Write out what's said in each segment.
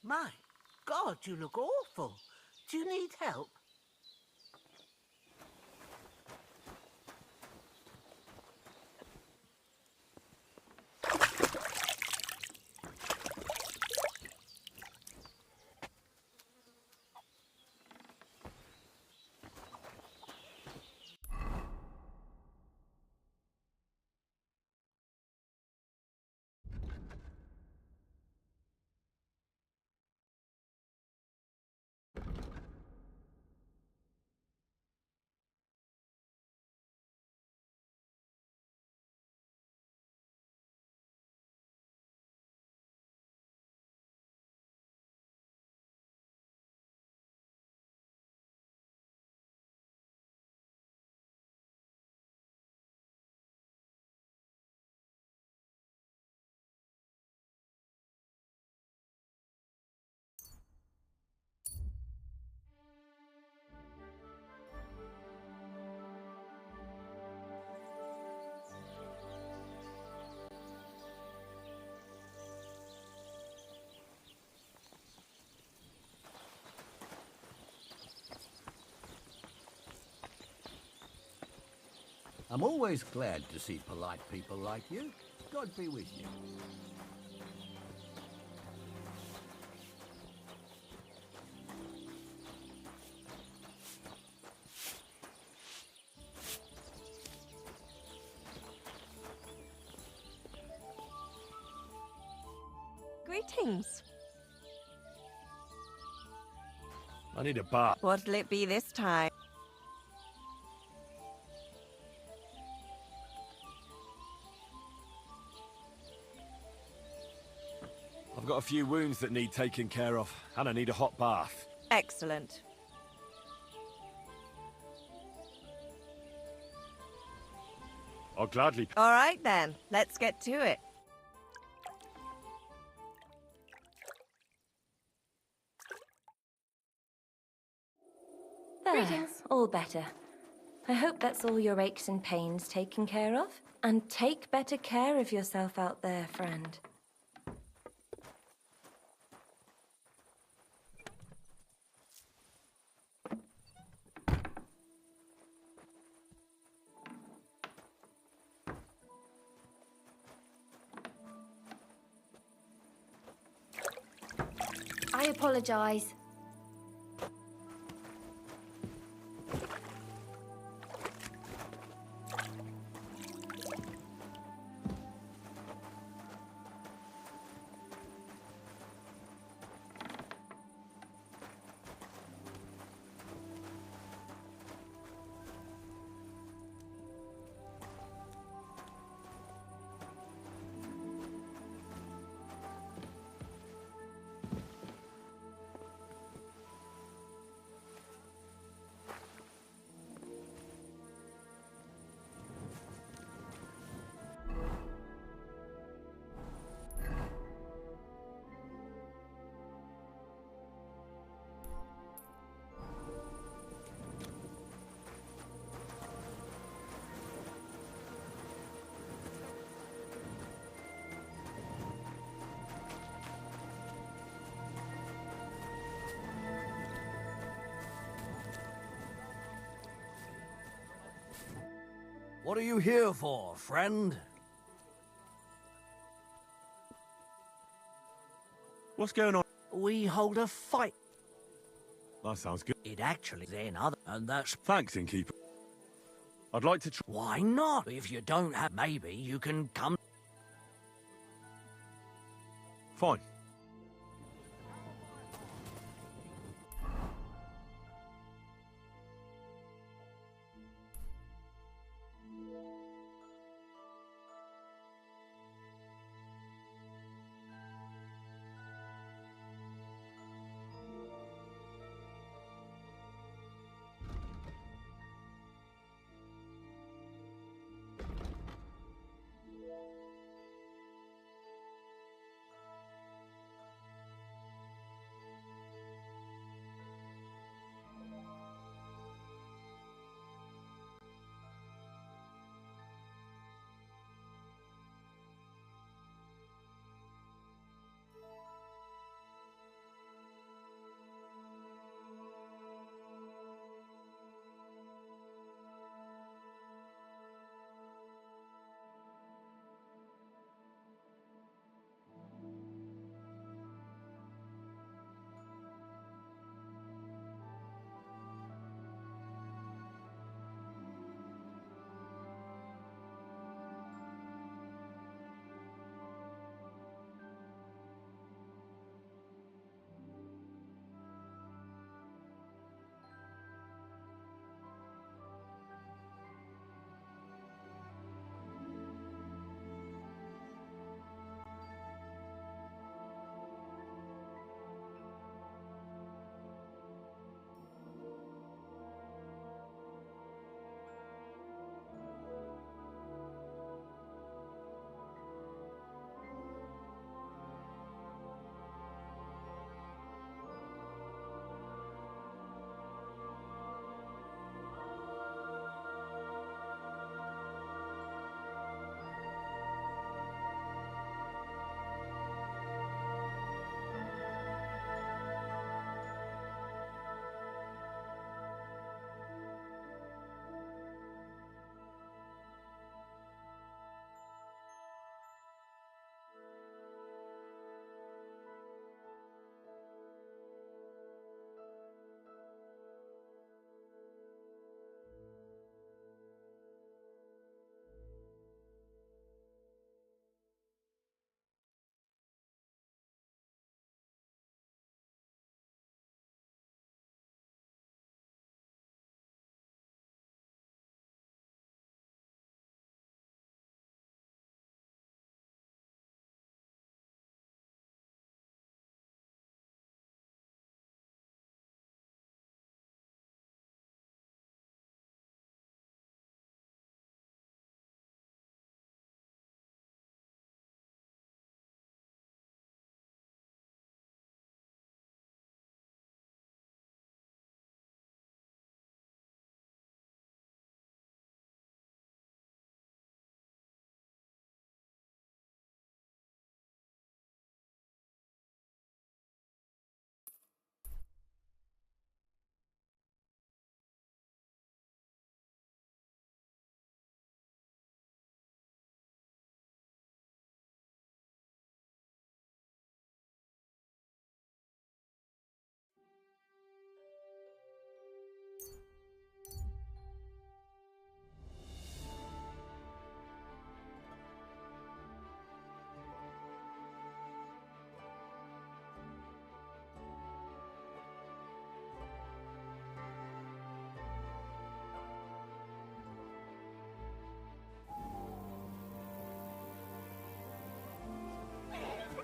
My God, you look awful. Do you need help? I'm always glad to see polite people like you. God be with you. Greetings. I need a bath. What'll it be this time? I've got a few wounds that need taking care of, and I need a hot bath. Excellent. I'll gladly... All right then, let's get to it. There, all better. I hope that's all your aches and pains taken care of. And take better care of yourself out there, friend. I apologize. What are you here for, friend? What's going on? We hold a fight. That sounds good. It actually then other, and that's Thanks, innkeeper. I'd like to try... why not? If you don't have, maybe you can come. Fine.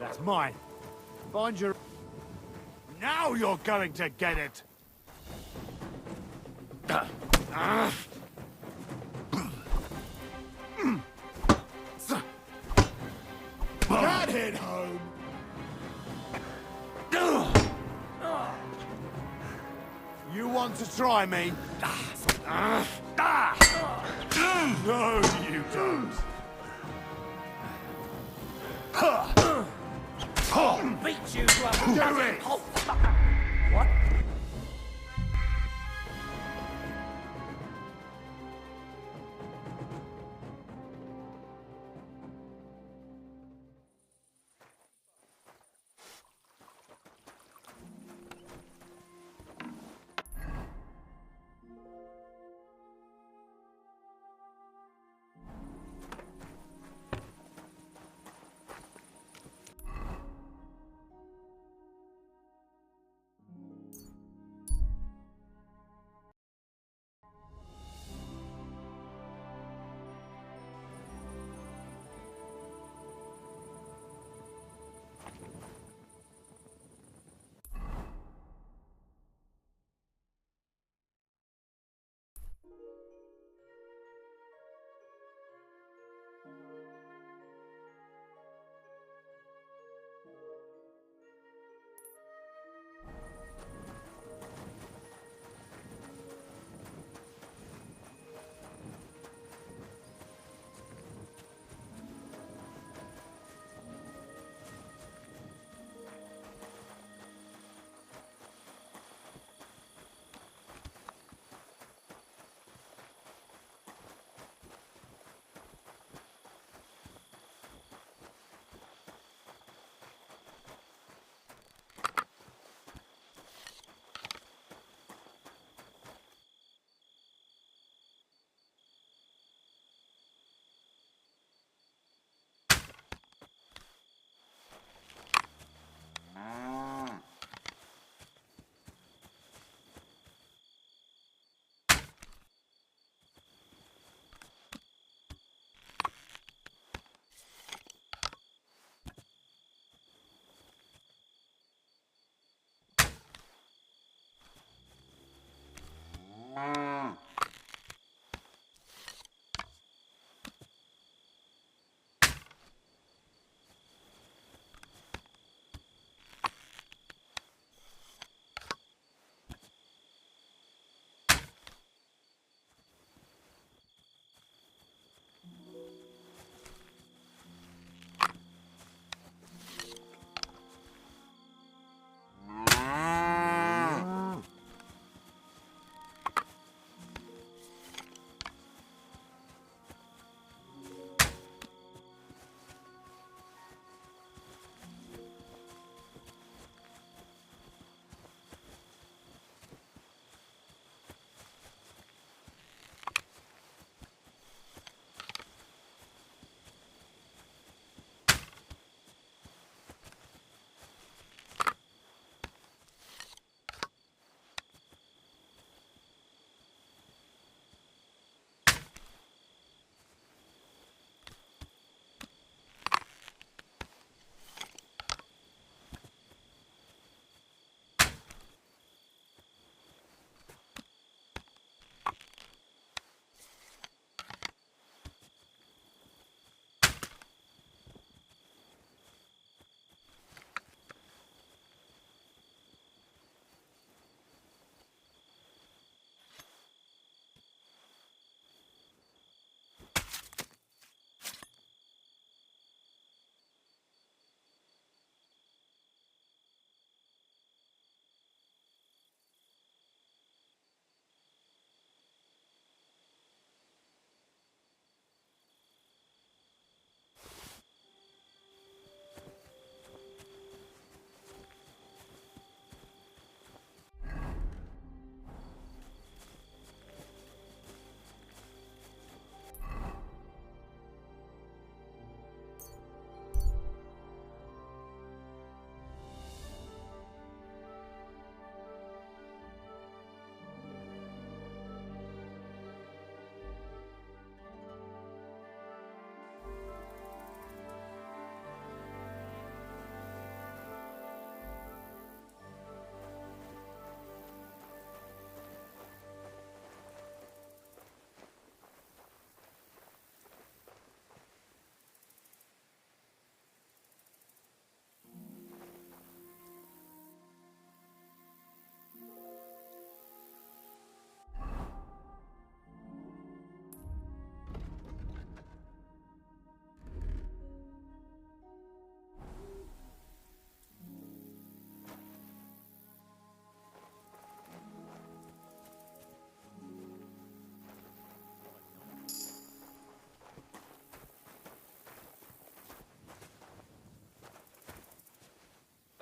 That's mine. Find your... Now you're going to get it! Can't head home! You want to try me? No, you don't. Beat you to a Do it! What?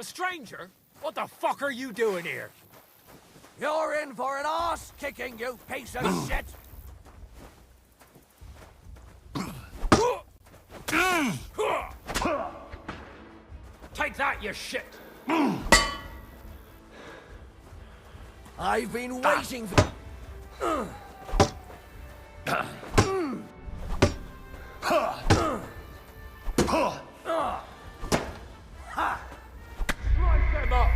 A stranger? What the fuck are you doing here? You're in for an arse-kicking, you piece of shit! Take that, you shit! I've been waiting for... Slice them up!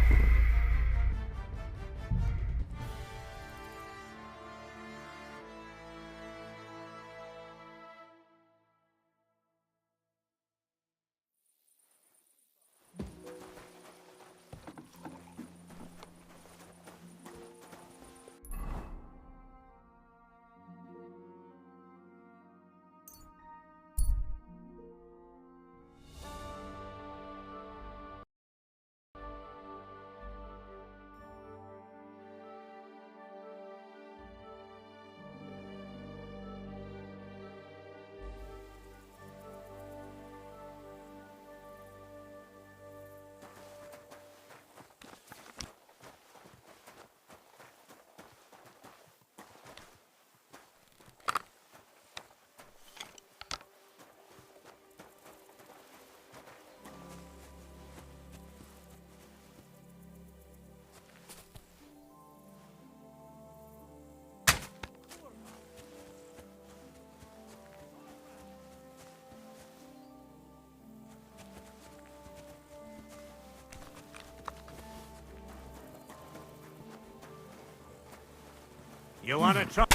You wanna try?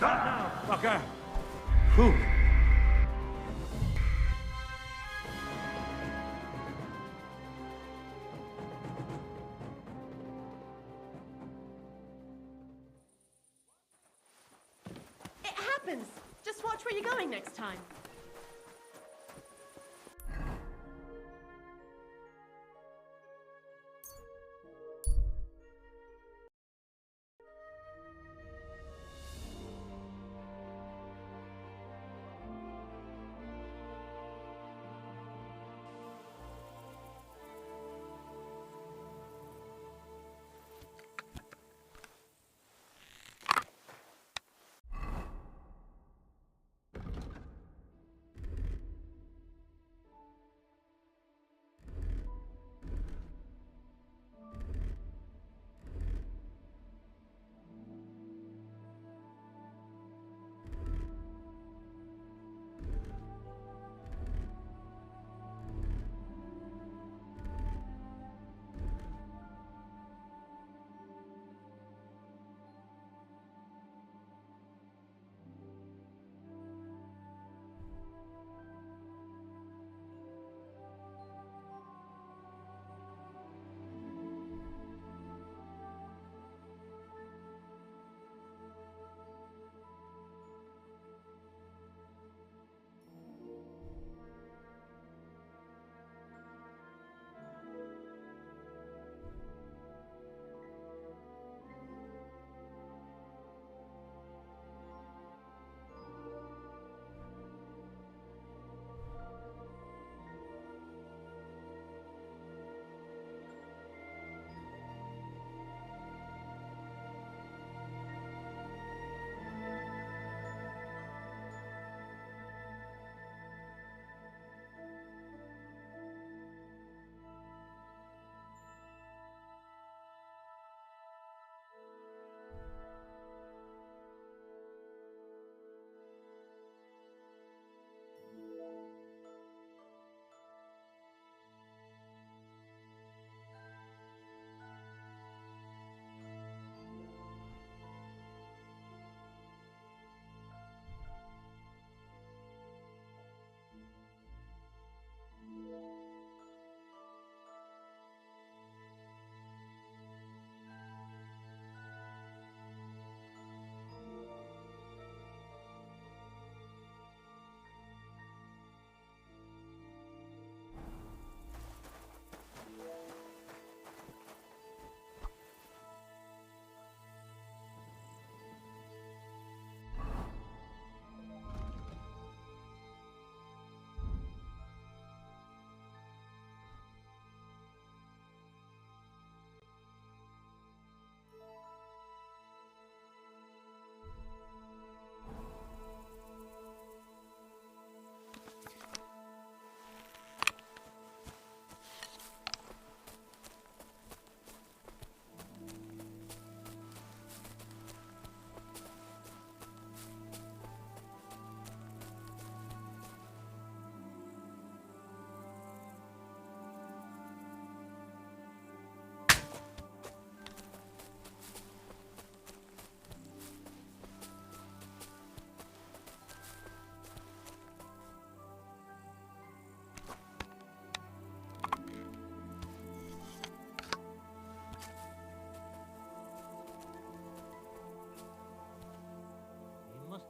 Now, fucker! It happens! Just watch where you're going next time.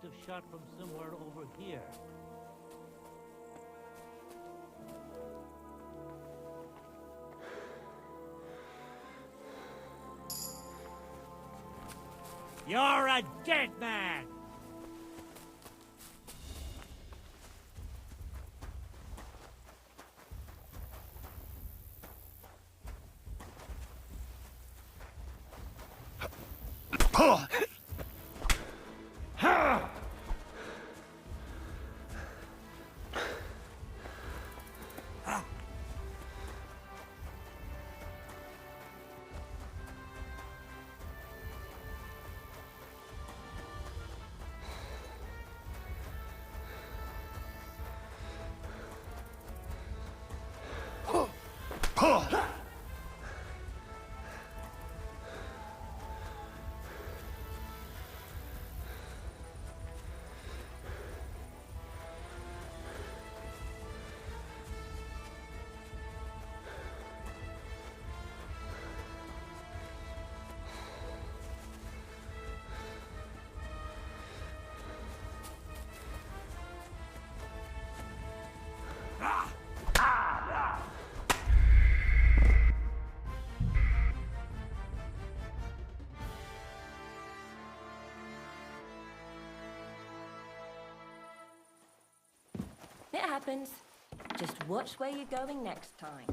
have shot from somewhere over here. You're a dead man! It happens. Just watch where you're going next time.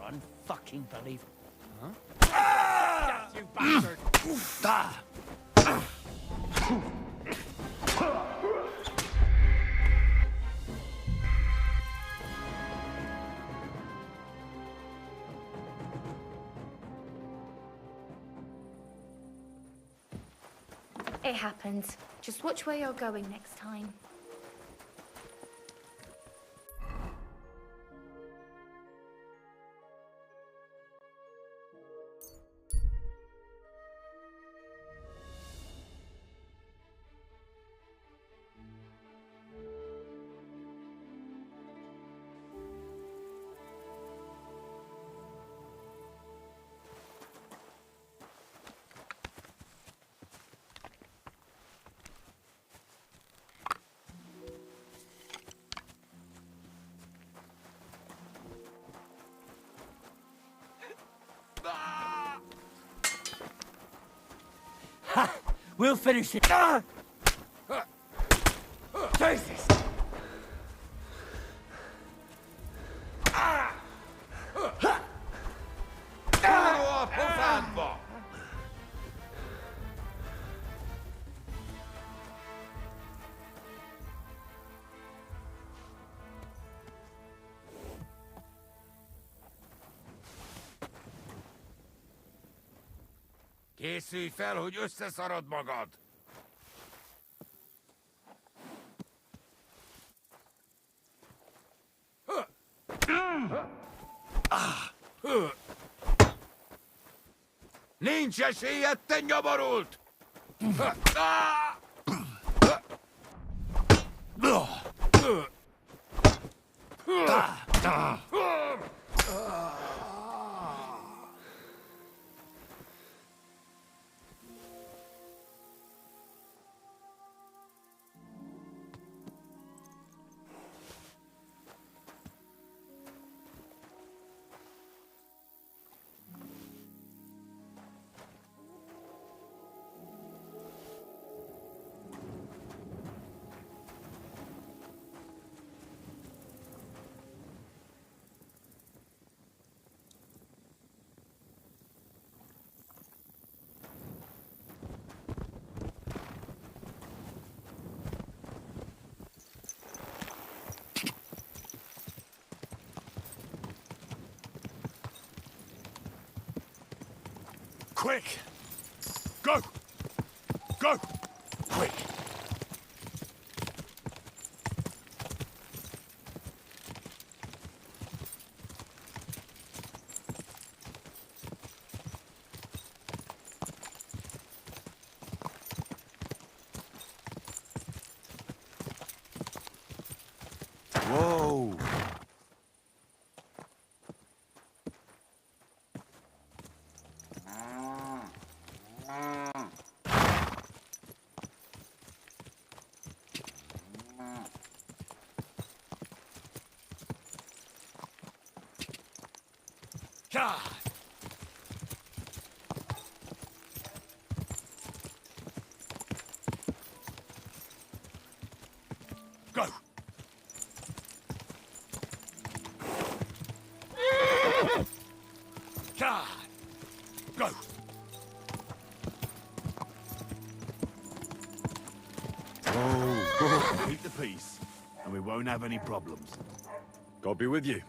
Unfucking believe. Ah! You bastard! It happens. Just watch where you're going next time. We'll finish it. Jesus! Készülj fel, hogy összeszarod magad! Nincs esélyed, te nyabarult! Quick! Go! Go! Quick! Whoa! God! Go! God! Go! Whoa! Keep the peace, and we won't have any problems. God be with you.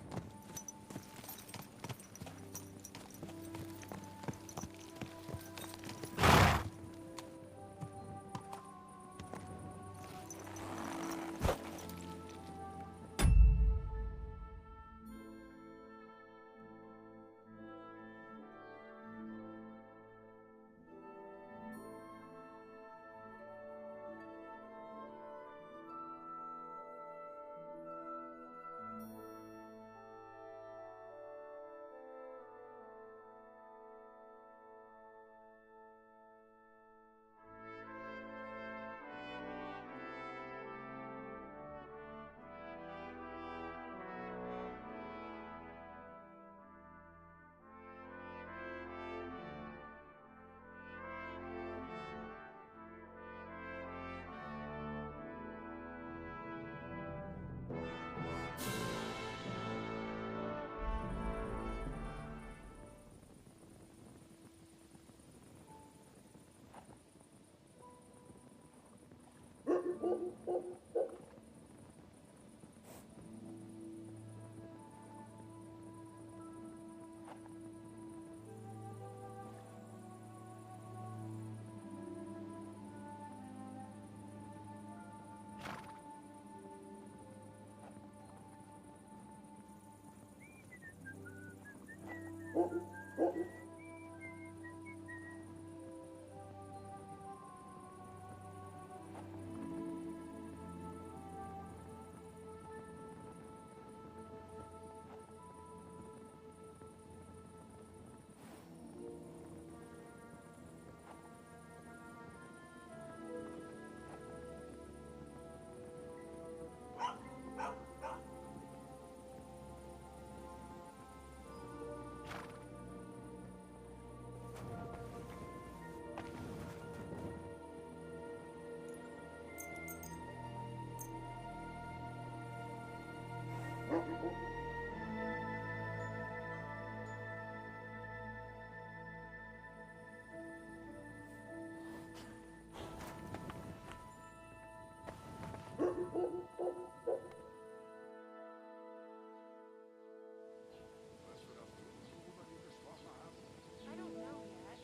I don't know yet.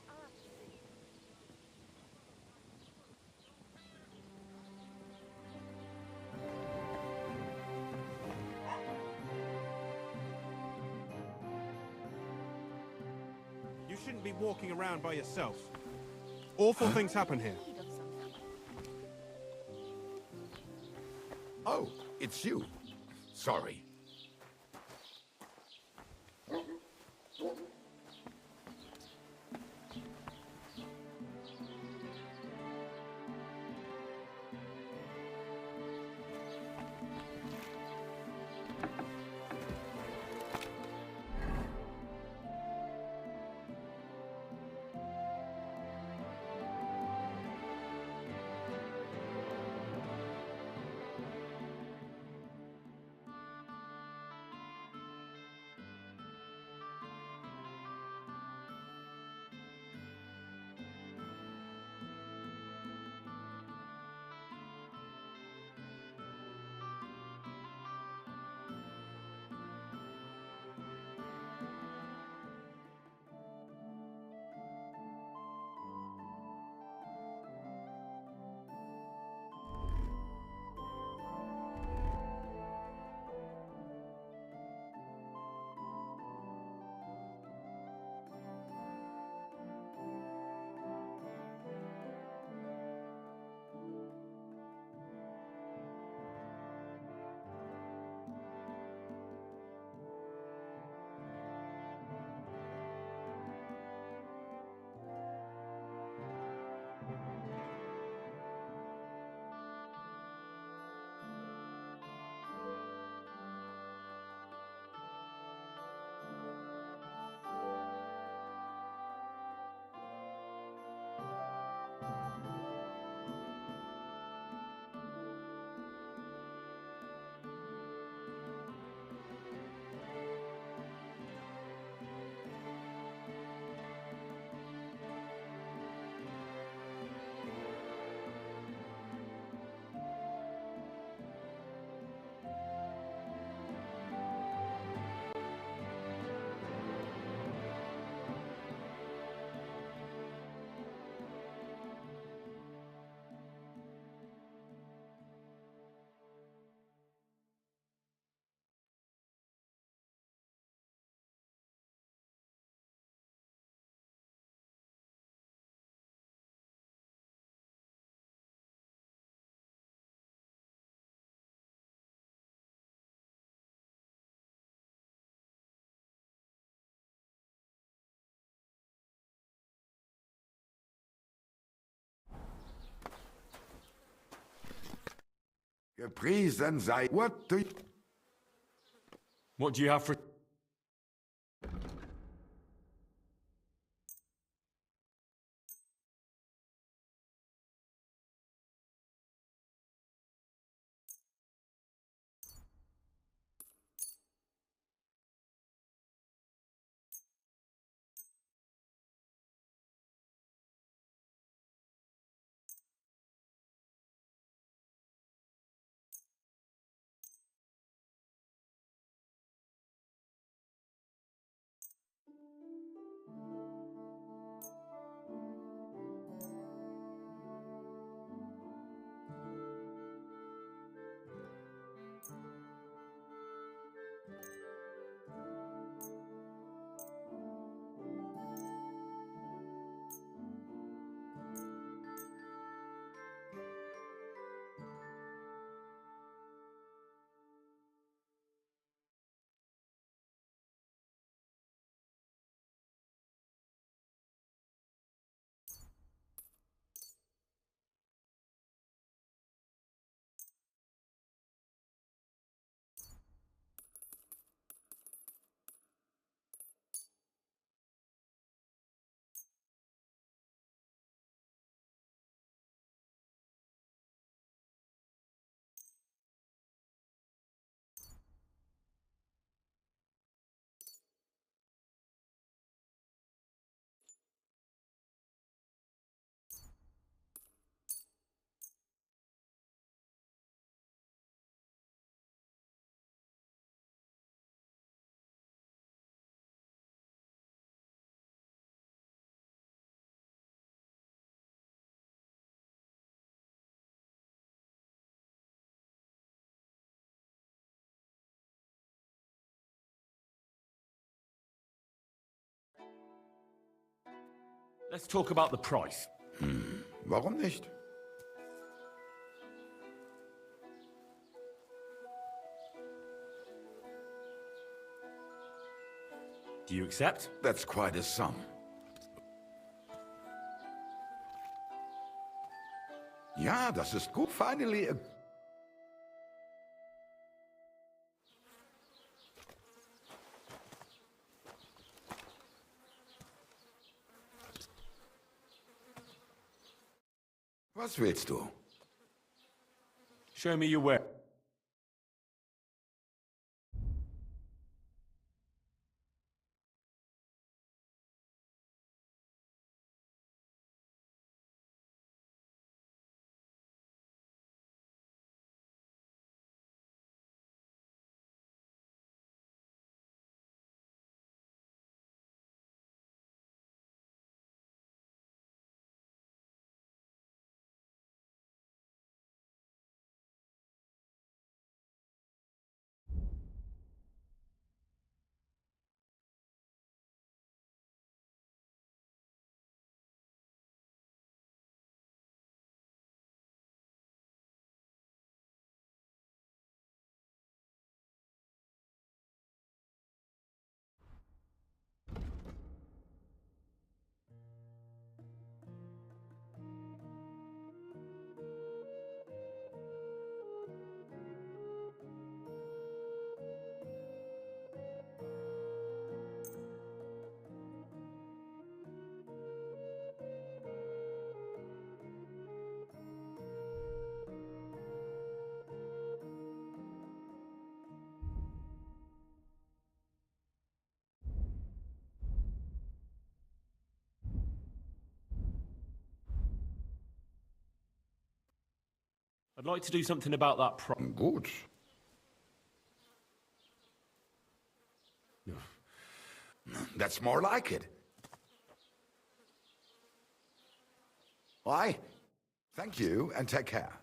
I'll have to see. You shouldn't be walking around by yourself. Awful things happen here. Oh, it's you. Sorry. Gepriesen sei. What do you... What do you have for... Let's talk about the price. Warum nicht? Do you accept? That's quite a sum. Ja, das ist gut. Finally a... Was willst du? Show me your work. I'd like to do something about that price. Gut. That's more like it. Why? Thank you, and take care.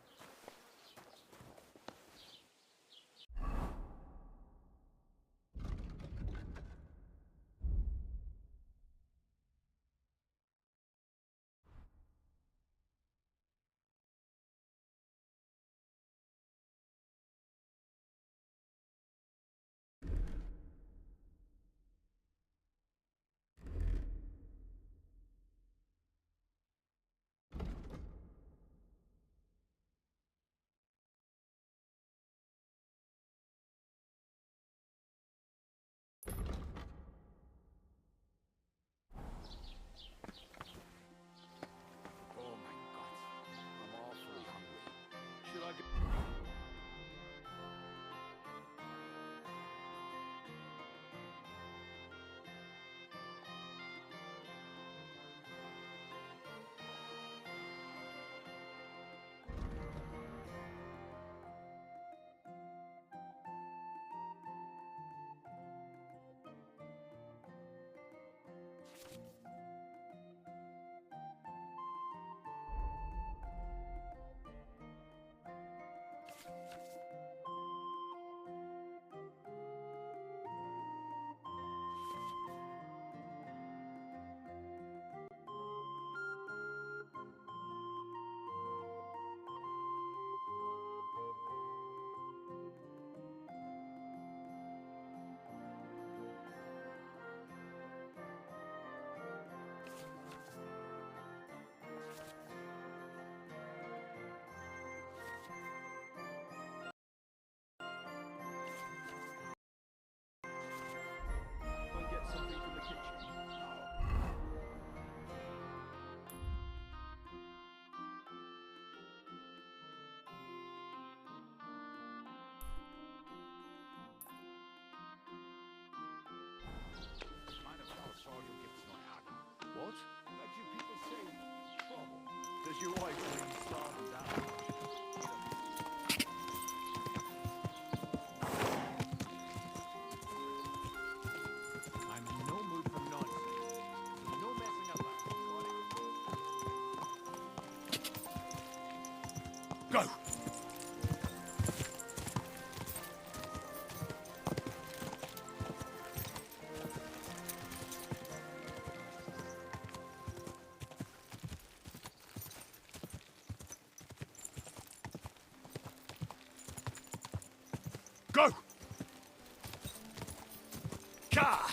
What? That you people say trouble. Does your wife really starve you down? I'm in no mood for nonsense. No messing about. Got it? Go! Go! Ka!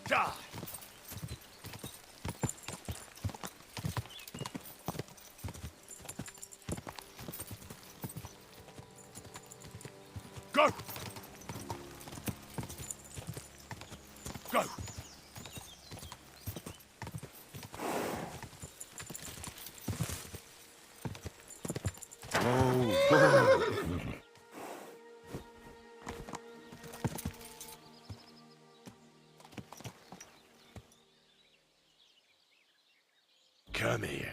Ka! Go! Go! Come here.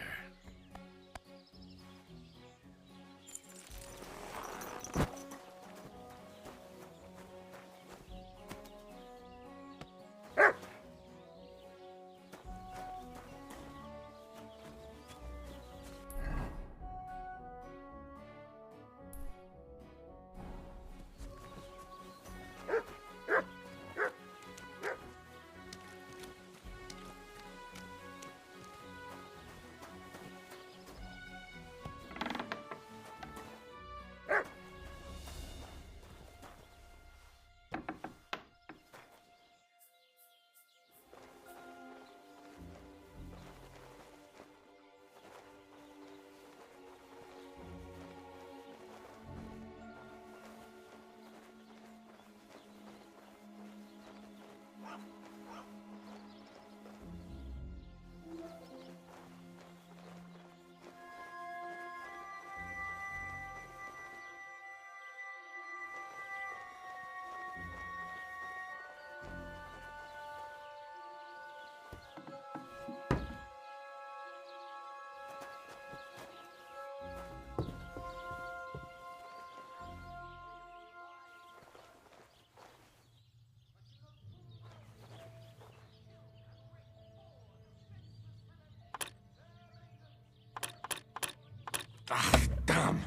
Ah, damn.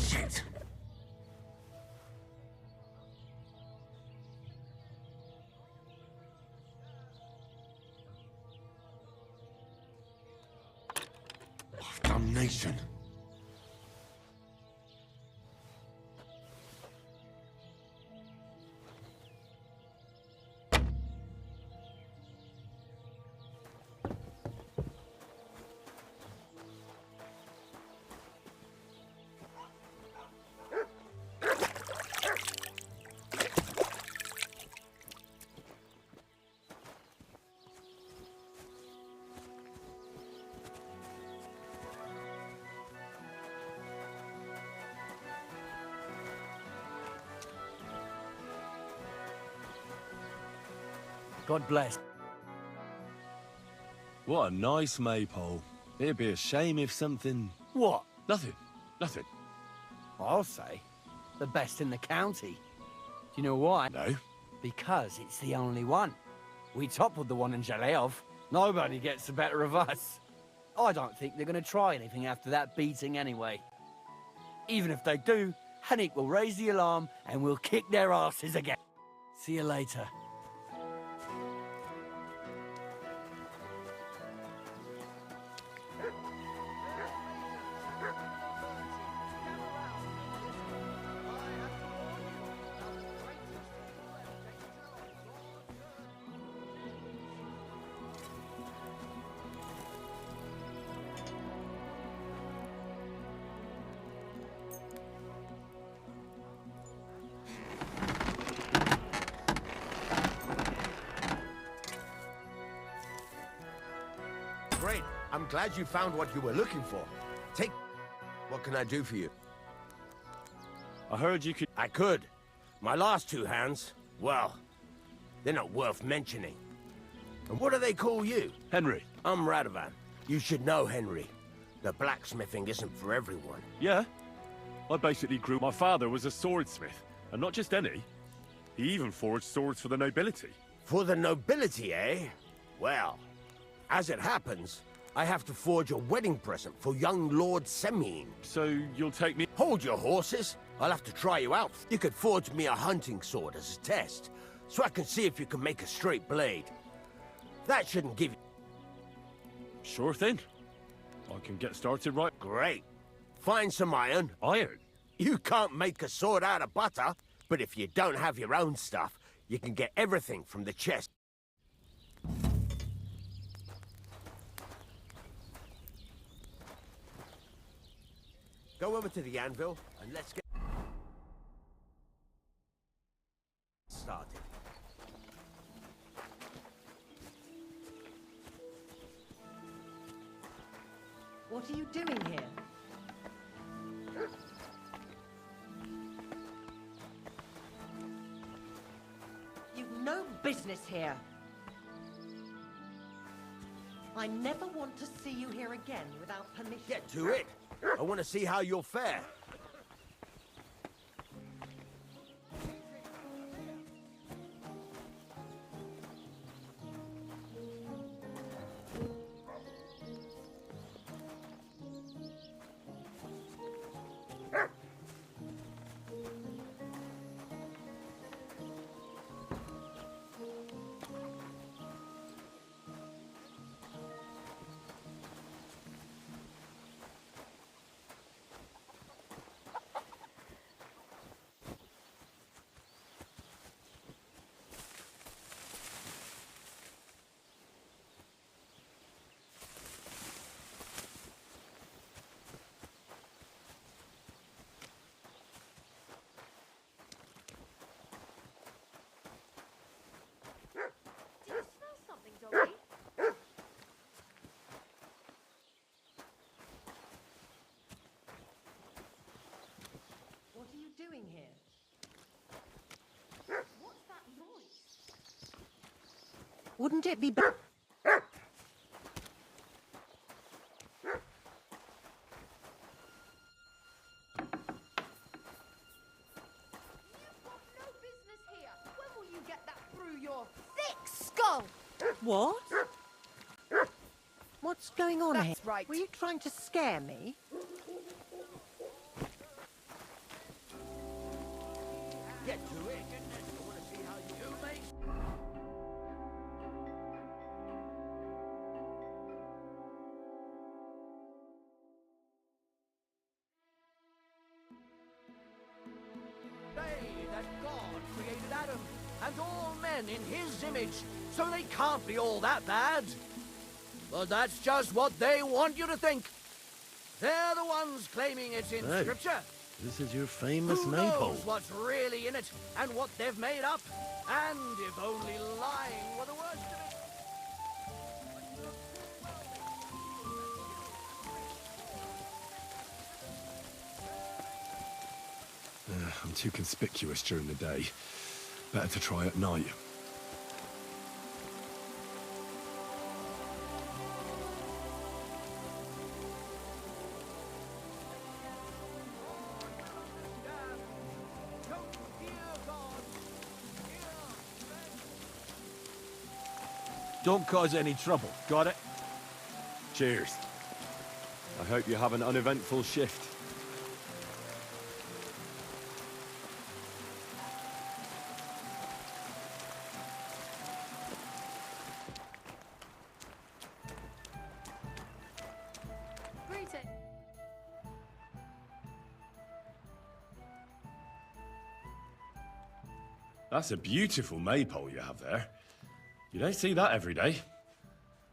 Shit. Damnation. God bless. What a nice maypole. It'd be a shame if something... What? Nothing. Nothing. I'll say, the best in the county. Do you know why? No. Because it's the only one. We toppled the one in Zhaleov. Nobody gets the better of us. I don't think they're going to try anything after that beating anyway. Even if they do, Hanik will raise the alarm and we'll kick their asses again. See you later. Great. I'm glad you found what you were looking for. Take... What can I do for you? I heard you could... I could. My last two hands, well, they're not worth mentioning. And what do they call you? Henry. I'm Radovan. You should know Henry. The blacksmithing isn't for everyone. Yeah. I basically grew... My father was a swordsmith, and not just any. He even forged swords for the nobility. For the nobility, eh? Well, as it happens, I have to forge a wedding present for young Lord Serpmonn. So you'll take me... Hold your horses. I'll have to try you out. You could forge me a hunting sword as a test, so I can see if you can make a straight blade. That shouldn't give you... Sure thing. I can get started right... Great. Find some iron. Iron? You can't make a sword out of butter, but if you don't have your own stuff, you can get everything from the chest. Go over to the anvil, and let's get started. What are you doing here? You've no business here. I never want to see you here again without permission. Get to it. I want to see how you'll fare. What are you doing here? What's that noise? Wouldn't it be better? No business here. When will you get that through your thick skull? What? What's going on here? That's right. Were you trying to scare me? Get to it. I want to see how you do, mate. That God created Adam and all men in his image, so they can't be all that bad. But that's just what they want you to think. They're the ones claiming it's in Hey, Scripture. This is your famous Who maypole. knows what's really in it and what they've made up? And if only lying were the worst of it. I'm too conspicuous during the day. Better to try at night. Don't cause any trouble, got it? Cheers. I hope you have an uneventful shift. That's a beautiful maypole you have there. You don't see that every day.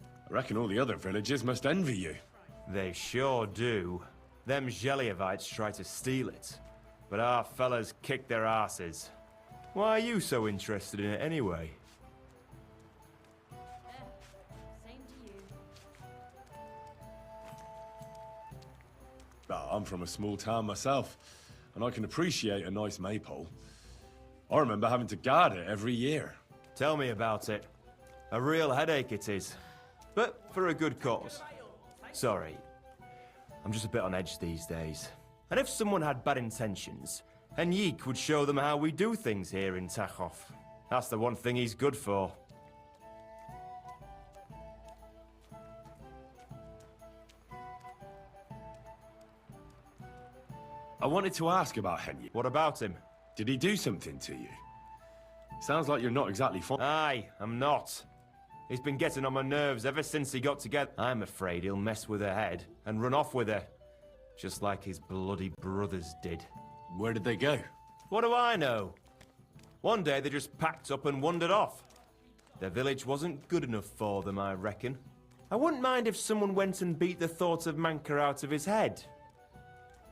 I reckon all the other villagers must envy you. They sure do. Them Geliovites try to steal it, but our fellas kick their asses. Why are you so interested in it anyway? Same to you. I'm from a small town myself, and I can appreciate a nice maypole. I remember having to guard it every year. Tell me about it. A real headache it is. But for a good cause. Sorry. I'm just a bit on edge these days. And if someone had bad intentions, Henrik would show them how we do things here in Tachov. That's the one thing he's good for. I wanted to ask about Henrik. What about him? Did he do something to you? Sounds like you're not exactly fond. Aye, I'm not. He's been getting on my nerves ever since he got together. I'm afraid he'll mess with her head and run off with her. Just like his bloody brothers did. Where did they go? What do I know? One day they just packed up and wandered off. Their village wasn't good enough for them, I reckon. I wouldn't mind if someone went and beat the thought of Manka out of his head.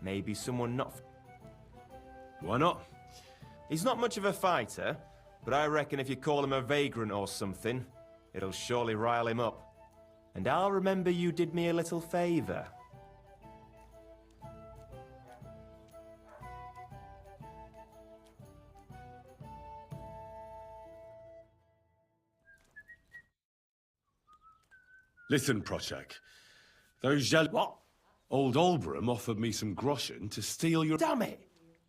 Maybe someone not... Why not? He's not much of a fighter, but I reckon if you call him a vagrant or something, it'll surely rile him up. And I'll remember you did me a little favor. Listen, Prochak. Those What? Old Olbram offered me some groschen to steal your... Damn it!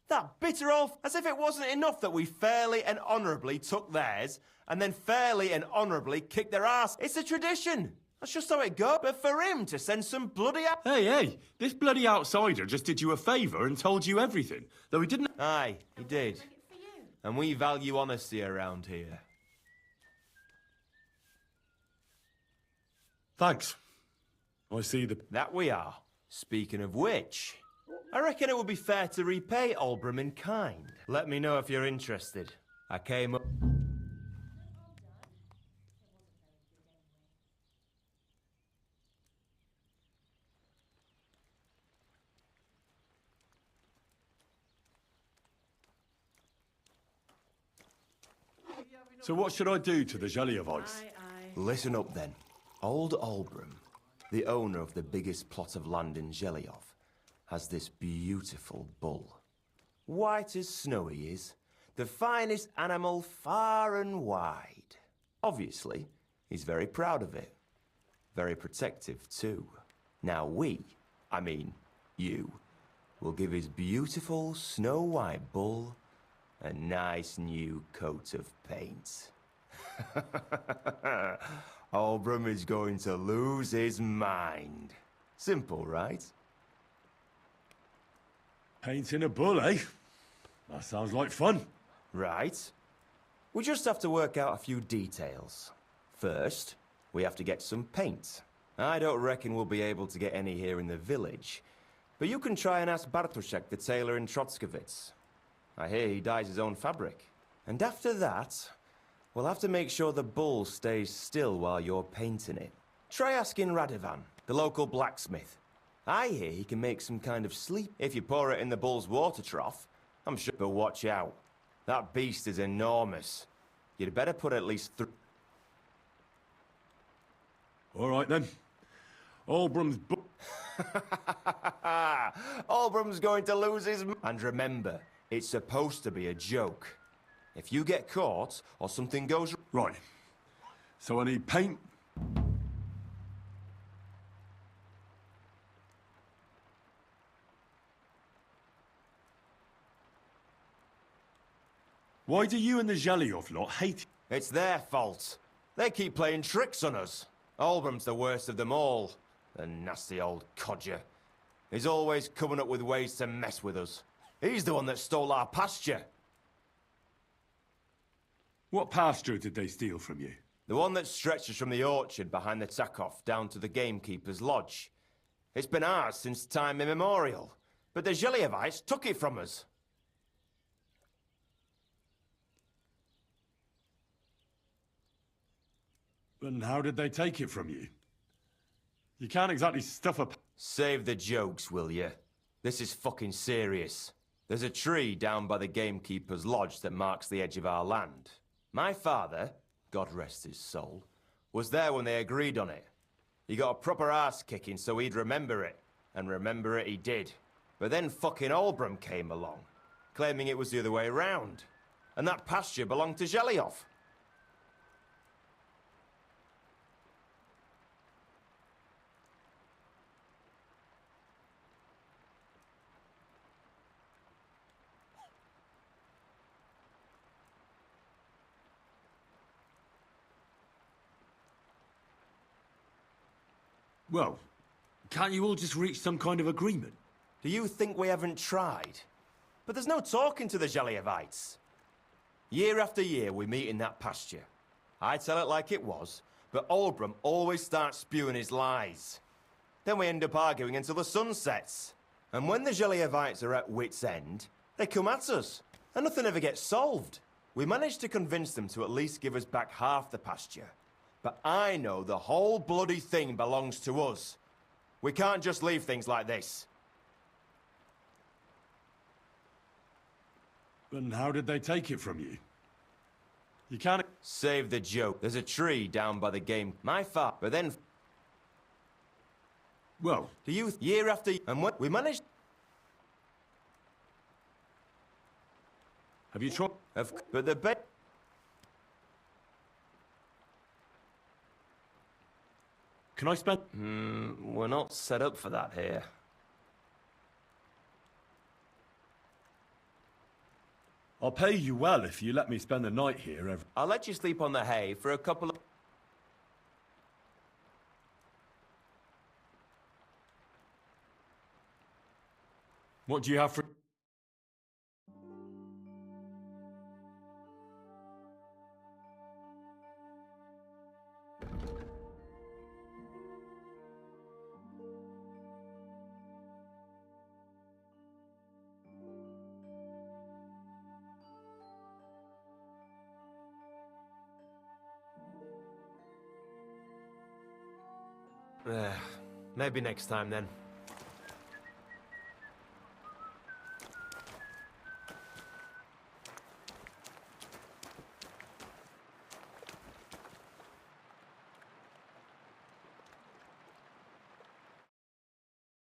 That bitter oaf, as if it wasn't enough that we fairly and honourably took theirs, and then fairly and honourably kicked their ass. It's a tradition. That's just how it goes. But for him to send some bloody... Hey, this bloody outsider just did you a favour and told you everything, though he didn't... Aye, he did. And we value honesty around here. Thanks. I see the... That we are. Speaking of which... I reckon it would be fair to repay Olbram in kind. Let me know if you're interested. I came up... So what should I do to the Geliovites? Listen up then. Old Olbram, the owner of the biggest plot of land in Geliov, has this beautiful bull. White as snow he is, the finest animal far and wide. Obviously, he's very proud of it. Very protective too. Now you, will give his beautiful snow-white bull a nice new coat of paint. Olbram is going to lose his mind. Simple, right? Painting a bull, eh? That sounds like fun. Right. We just have to work out a few details. First, we have to get some paint. I don't reckon we'll be able to get any here in the village, but you can try and ask Bartoszek, the tailor in Trotskovitz. I hear he dyes his own fabric. And after that, we'll have to make sure the bull stays still while you're painting it. Try asking Radovan, the local blacksmith. I hear he can make some kind of sleep if you pour it in the bull's water trough. I'm sure, but watch out. That beast is enormous. You'd better put at least 3... All right then. Olbram's Olbram's going to lose his... And remember, it's supposed to be a joke. If you get caught or something goes... Right. So I need paint. Why do you and the Geliov lot hate... It's their fault. They keep playing tricks on us. Olbram's the worst of them all. The nasty old codger. He's always coming up with ways to mess with us. He's the one that stole our pasture. What pasture did they steal from you? The one that stretches from the orchard behind the Takov down to the gamekeeper's lodge. It's been ours since time immemorial, but the Gelievites took it from us. And how did they take it from you? You can't exactly stuff up. Save the jokes, will you? This is fucking serious. There's a tree down by the gamekeeper's lodge that marks the edge of our land. My father, God rest his soul, was there when they agreed on it. He got a proper ass kicking so he'd remember it. And remember it he did. But then fucking Olbram came along, claiming it was the other way around. And that pasture belonged to Zhelyov. Well, can't you all just reach some kind of agreement? Do you think we haven't tried? But there's no talking to the Gelievites. Year after year we meet in that pasture. I tell it like it was, but Olbram always starts spewing his lies. Then we end up arguing until the sun sets. And when the Gelievites are at wit's end, they come at us, and nothing ever gets solved. We managed to convince them to at least give us back half the pasture. But I know the whole bloody thing belongs to us. We can't just leave things like this. And how did they take it from you? You can't... Save the joke. There's a tree down by the game. My father, but then... Well... Do you... Year after... And what... We managed... Have you tried... But the bed... Can I spend... we're not set up for that here. I'll pay you well if you let me spend the night here every... I'll let you sleep on the hay for a couple of... What do you have for... Maybe next time then.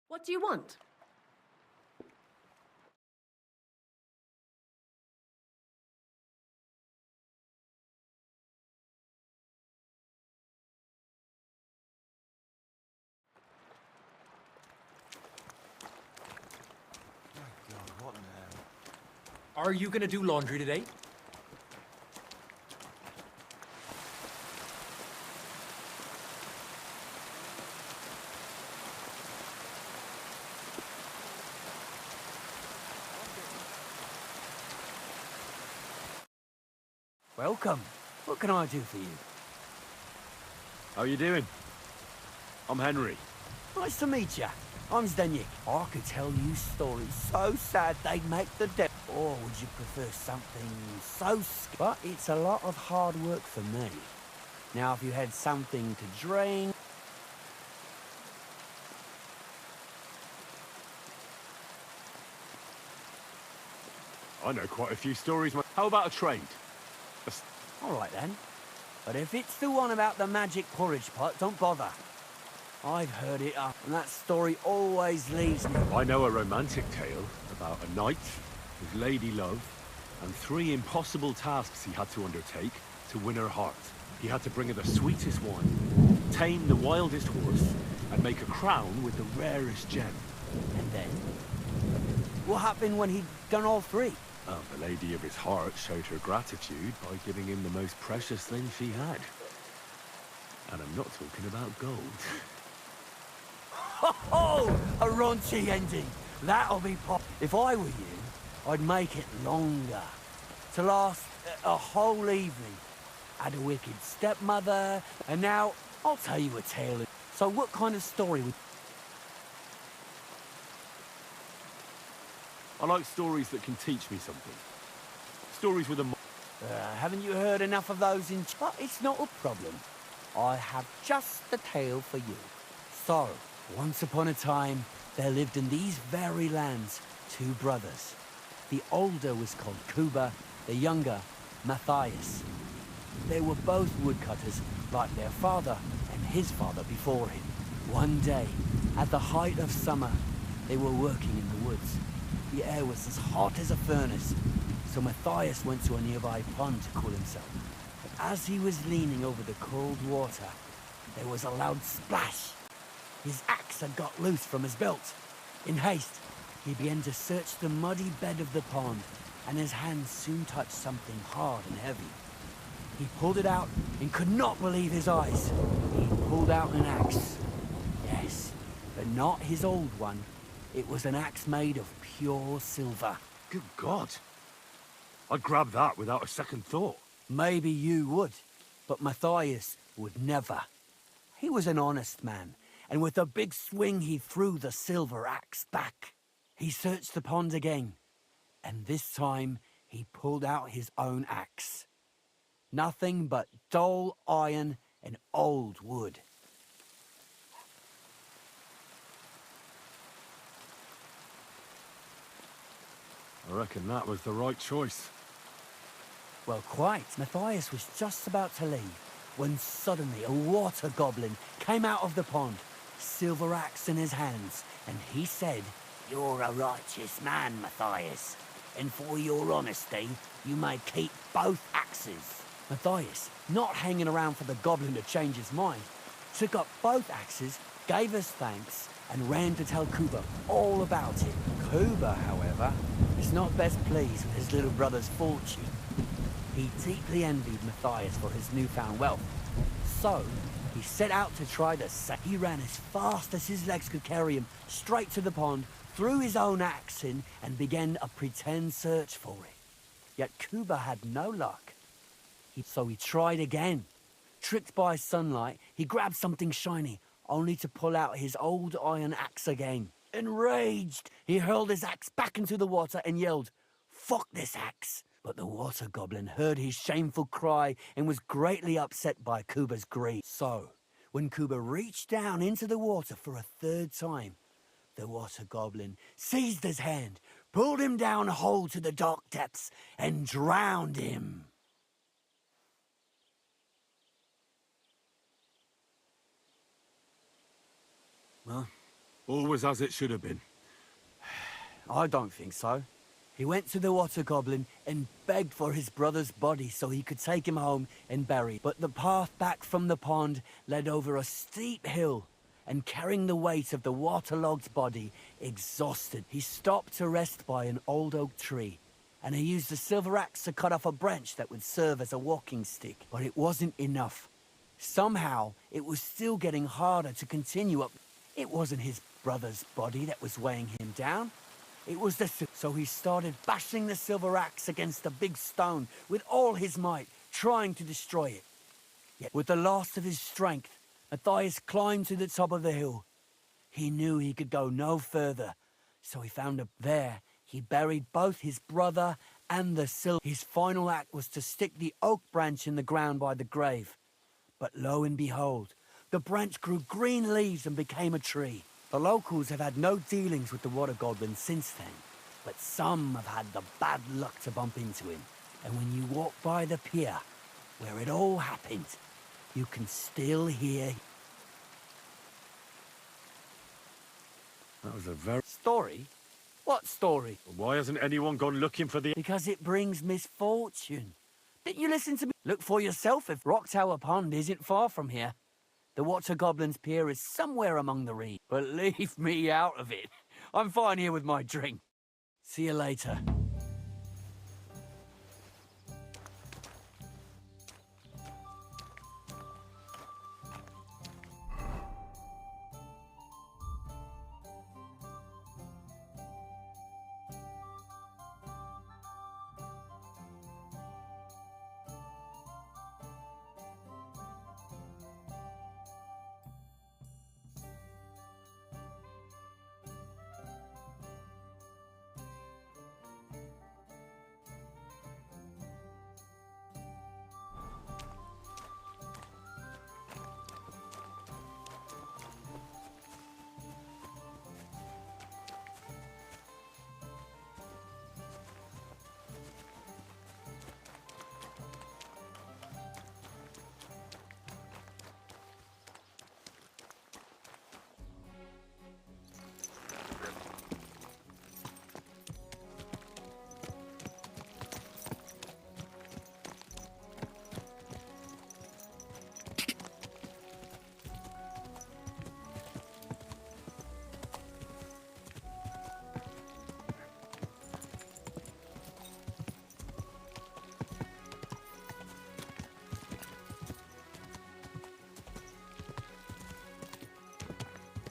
What do you want? Are you gonna do laundry today? Welcome. What can I do for you? How are you doing? I'm Henry. Nice to meet you. I'm Zdeněk. I could tell you stories so sad they'd make the dead. Or would you prefer something so but it's a lot of hard work for me. Now, if you had something to drink... I know quite a few stories. How about a trade? All right, then. But if it's the one about the magic porridge pot, don't bother. I've heard it up, and that story always leaves me. I know a romantic tale about a knight, his lady love, and 3 impossible tasks he had to undertake to win her heart. He had to bring her the sweetest wine, tame the wildest horse, and make a crown with the rarest gem. And then? What happened when he'd done all 3? The lady of his heart showed her gratitude by giving him the most precious thing she had. And I'm not talking about gold. Ho ho! A raunchy ending. That'll be pop. If I were you, I'd make it longer. To last a whole evening. Had a wicked stepmother, and now I'll tell you a tale. So what kind of story would... I like stories that can teach me something. Stories with a... haven't you heard enough of those in... But it's not a problem. I have just the tale for you. So, once upon a time, there lived in these very lands 2 brothers. The older was called Kuba, the younger, Matthias. They were both woodcutters, like their father and his father before him. One day, at the height of summer, they were working in the woods. The air was as hot as a furnace, so Matthias went to a nearby pond to cool himself. But as he was leaning over the cold water, there was a loud splash. His axe had got loose from his belt. In haste, he began to search the muddy bed of the pond, and his hands soon touched something hard and heavy. He pulled it out and could not believe his eyes. He pulled out an axe. Yes, but not his old one. It was an axe made of pure silver. Good God. I'd grab that without a second thought. Maybe you would, but Matthias would never. He was an honest man, and with a big swing he threw the silver axe back. He searched the pond again, and this time he pulled out his own axe. Nothing but dull iron and old wood. I reckon that was the right choice. Well, quite. Matthias was just about to leave when suddenly a water goblin came out of the pond, silver axe in his hands, and he said, "You're a righteous man, Matthias, and for your honesty, you may keep both axes." Matthias, not hanging around for the goblin to change his mind, took up both axes, gave us thanks, and ran to tell Kuba all about it. Kuba, however, is not best pleased with his little brother's fortune. He deeply envied Matthias for his newfound wealth. So, he set out to try the same. He ran as fast as his legs could carry him, straight to the pond, threw his own axe in, and began a pretend search for it. Yet Kuba had no luck. So he tried again. Tricked by sunlight, he grabbed something shiny, only to pull out his old iron axe again. Enraged, he hurled his axe back into the water and yelled, "Fuck this axe!" But the water goblin heard his shameful cry and was greatly upset by Kuba's greed. So, when Kuba reached down into the water for a third time, the water goblin seized his hand, pulled him down whole to the dark depths, and drowned him. Well, all was as it should have been. I don't think so. He went to the water goblin and begged for his brother's body so he could take him home and bury. But the path back from the pond led over a steep hill, and carrying the weight of the waterlogged body, exhausted, he stopped to rest by an old oak tree, and he used a silver axe to cut off a branch that would serve as a walking stick. But it wasn't enough. Somehow, it was still getting harder to continue up. It wasn't his brother's body that was weighing him down. It was so he started bashing the silver axe against a big stone with all his might, trying to destroy it. Yet with the last of his strength, Matthias climbed to the top of the hill. He knew he could go no further, so he found there he buried both his brother and the silver. His final act was to stick the oak branch in the ground by the grave. But lo and behold, the branch grew green leaves and became a tree. The locals have had no dealings with the water goblin since then, but some have had the bad luck to bump into him. And when you walk by the pier, where it all happened, you can still hear... That was a very... Story? What story? Why hasn't anyone gone looking for the... Because it brings misfortune. Didn't you listen to me? Look for yourself if Rock Tower Pond isn't far from here. The Water Goblin's pier is somewhere among the reeds. But leave me out of it. I'm fine here with my drink. See you later.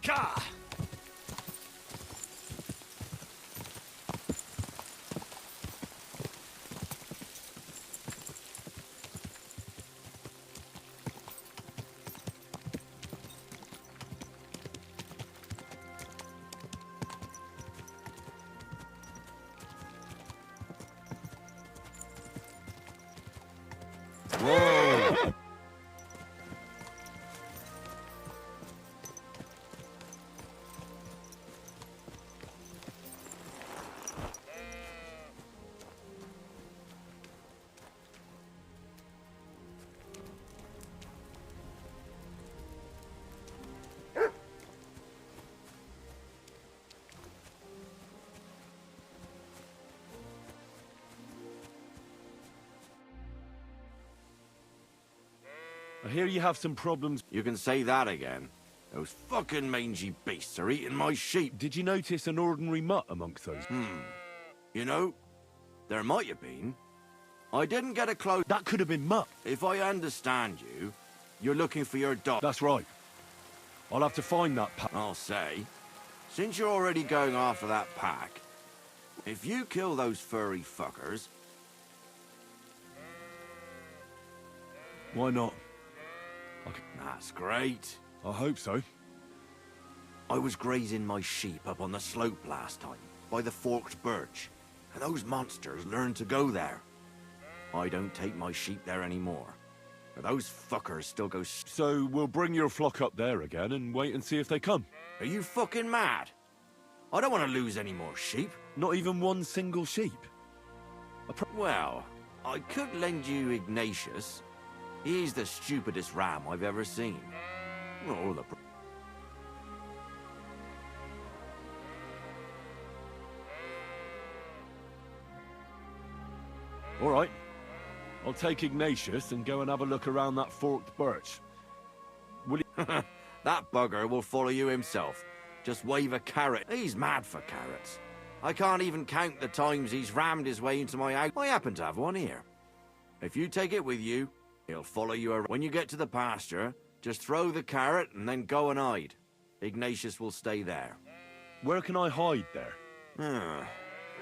Gah! Whoa! I hear you have some problems. You can say that again. Those fucking mangy beasts are eating my sheep. Did you notice an ordinary mutt amongst those? You know, there might have been. I didn't get a close... That could have been mutt. If I understand you, you're looking for your dog. That's right. I'll have to find that pack. I'll say, since you're already going after that pack, if you kill those furry fuckers... Why not? That's great. I hope so. I was grazing my sheep up on the slope last time, by the forked birch, and those monsters learned to go there. I don't take my sheep there anymore. But those fuckers still go... So we'll bring your flock up there again and wait and see if they come. Are you fucking mad? I don't want to lose any more sheep. Not even one single sheep? Well, I could lend you Ignatius. He's the stupidest ram I've ever seen. Or the... All right. I'll take Ignatius and go and have a look around that forked birch. Will you... That bugger will follow you himself. Just wave a carrot. He's mad for carrots. I can't even count the times he's rammed his way into my house. I happen to have one here. If you take it with you, he'll follow you around. When you get to the pasture, just throw the carrot and then go and hide. Ignatius will stay there. Where can I hide there?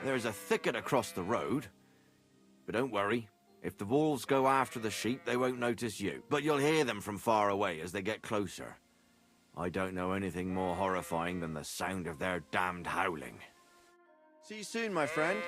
There's a thicket across the road. But don't worry. If the wolves go after the sheep, they won't notice you. But you'll hear them from far away as they get closer. I don't know anything more horrifying than the sound of their damned howling. See you soon, my friend.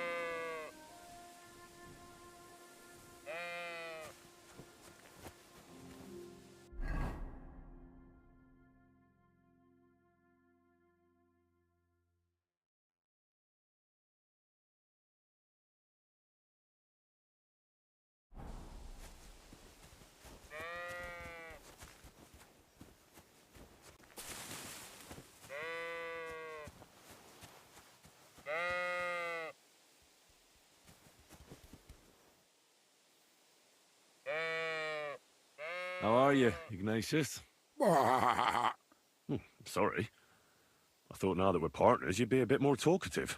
How are you, Ignatius? Sorry. I thought now that we're partners, you'd be a bit more talkative.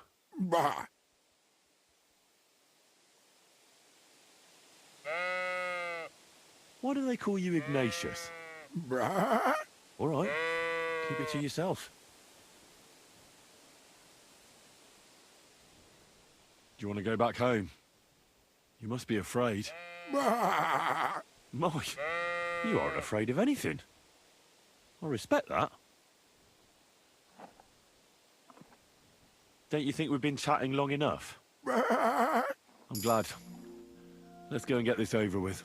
Why do they call you Ignatius? All right. Keep it to yourself. Do you want to go back home? You must be afraid. My, you aren't afraid of anything. I respect that. Don't you think we've been chatting long enough? I'm glad. Let's go and get this over with.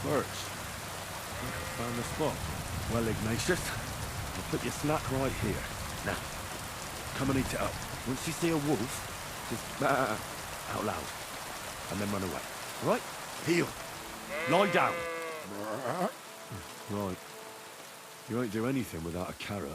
birch. I think I found the spot. Well, Ignatius, I'll put your snack right here. Now, come and eat it up. Once you see a wolf, just out loud, and then run away. All right? Heel. Lie down. Right. You won't do anything without a carrot.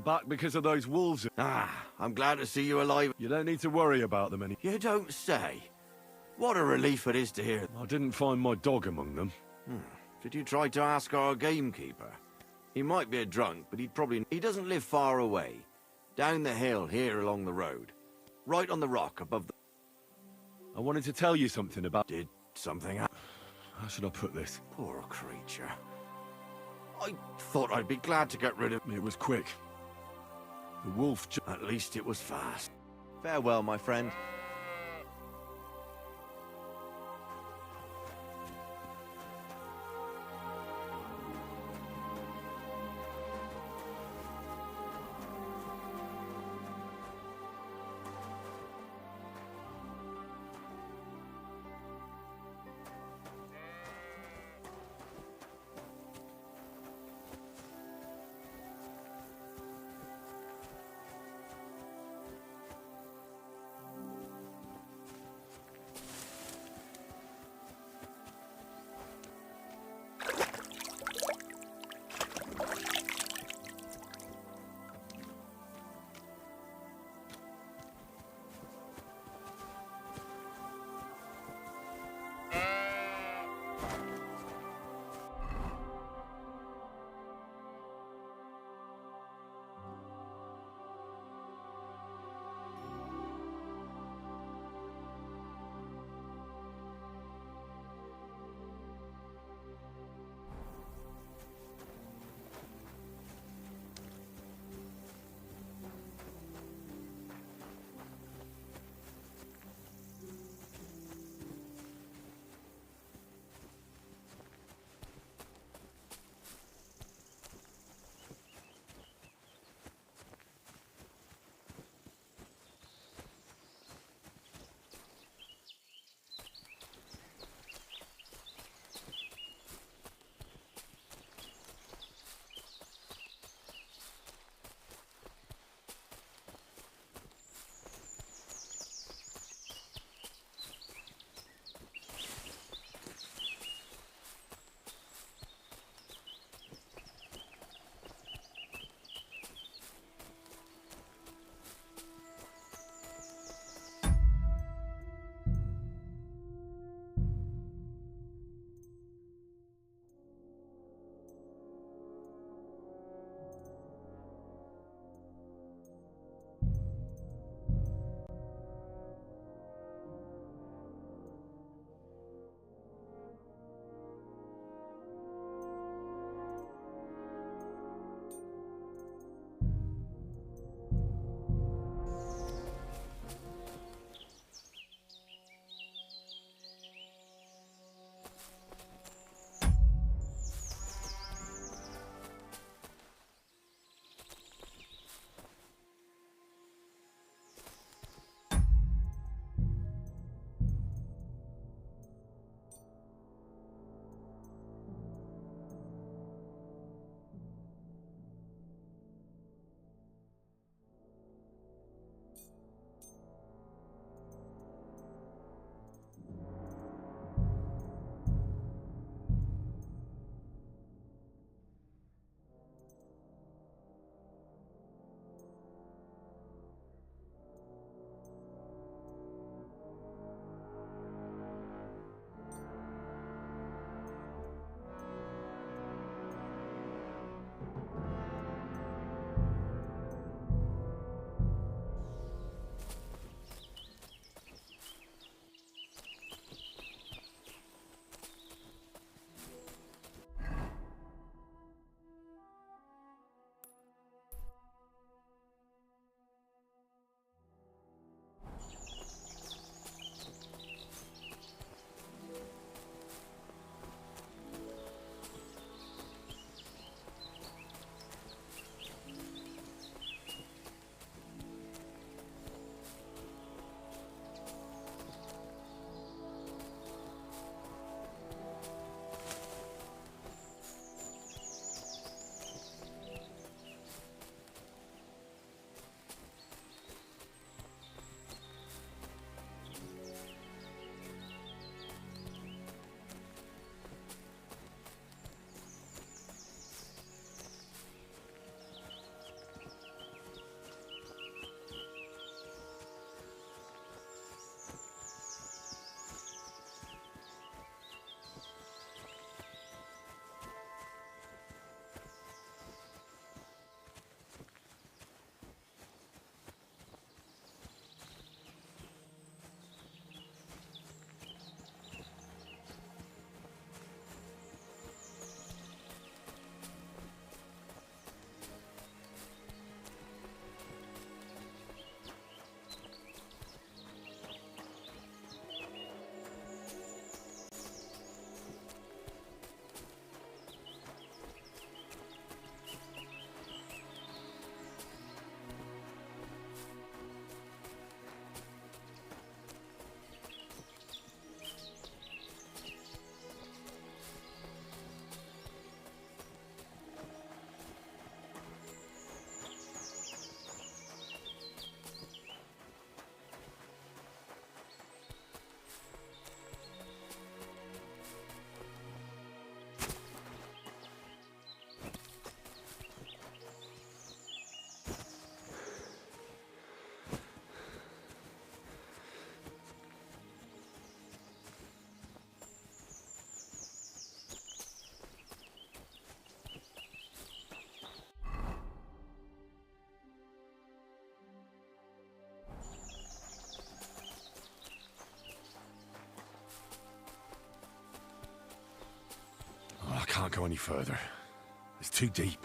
back because of those wolves. Ah, I'm glad to see you alive. You don't need to worry about them any. You don't say. What a relief it is to hear. I didn't find my dog among them. Did you try to ask our gamekeeper? He might be a drunk, but he doesn't live far away. Down the hill here along the road. Right on the rock above the... I wanted to tell you something about... Did something happen? How should I put this? Poor creature. I thought I'd be glad to get rid of... It was quick. The wolf... At least it was fast. Farewell, my friend. go any further. It's too deep.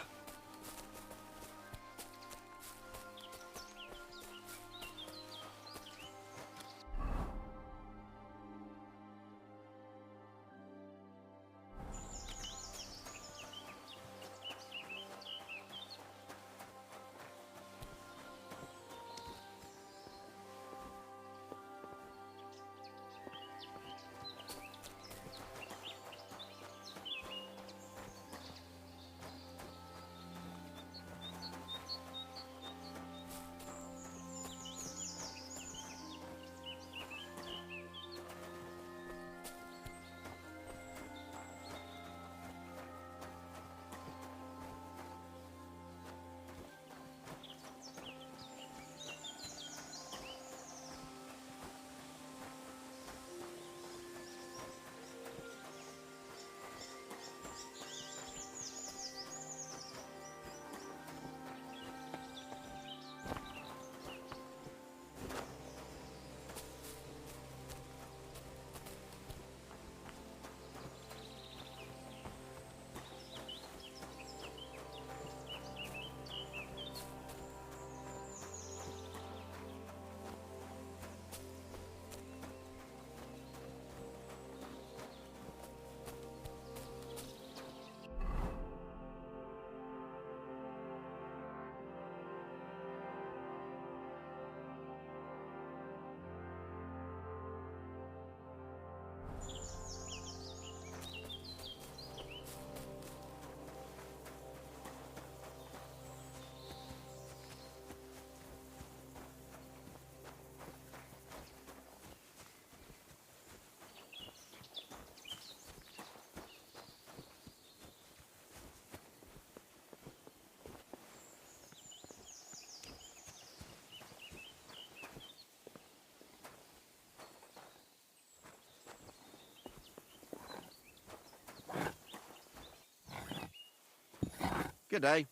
Good day.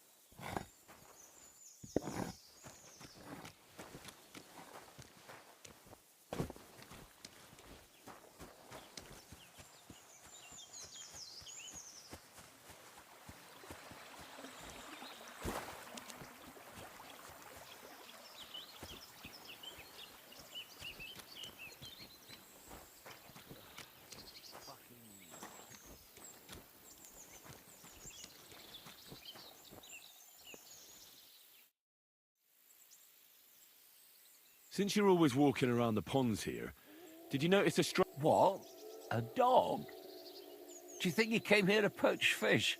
Since you're always walking around the ponds here, did you notice a What? A dog? Do you think he came here to poach fish?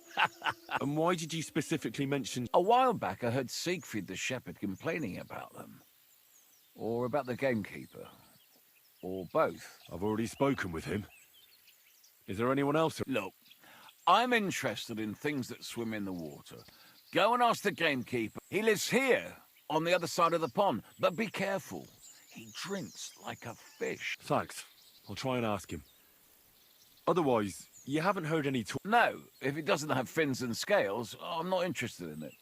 And why did you specifically mention... A while back I heard Siegfried the shepherd complaining about them. Or about the gamekeeper. Or both. I've already spoken with him. Is there anyone else? Look, I'm interested in things that swim in the water. Go and ask the gamekeeper. He lives here, on the other side of the pond. But be careful. He drinks like a fish. Thanks. I'll try and ask him. Otherwise, you haven't heard any talk... No, if it doesn't have fins and scales, I'm not interested in it.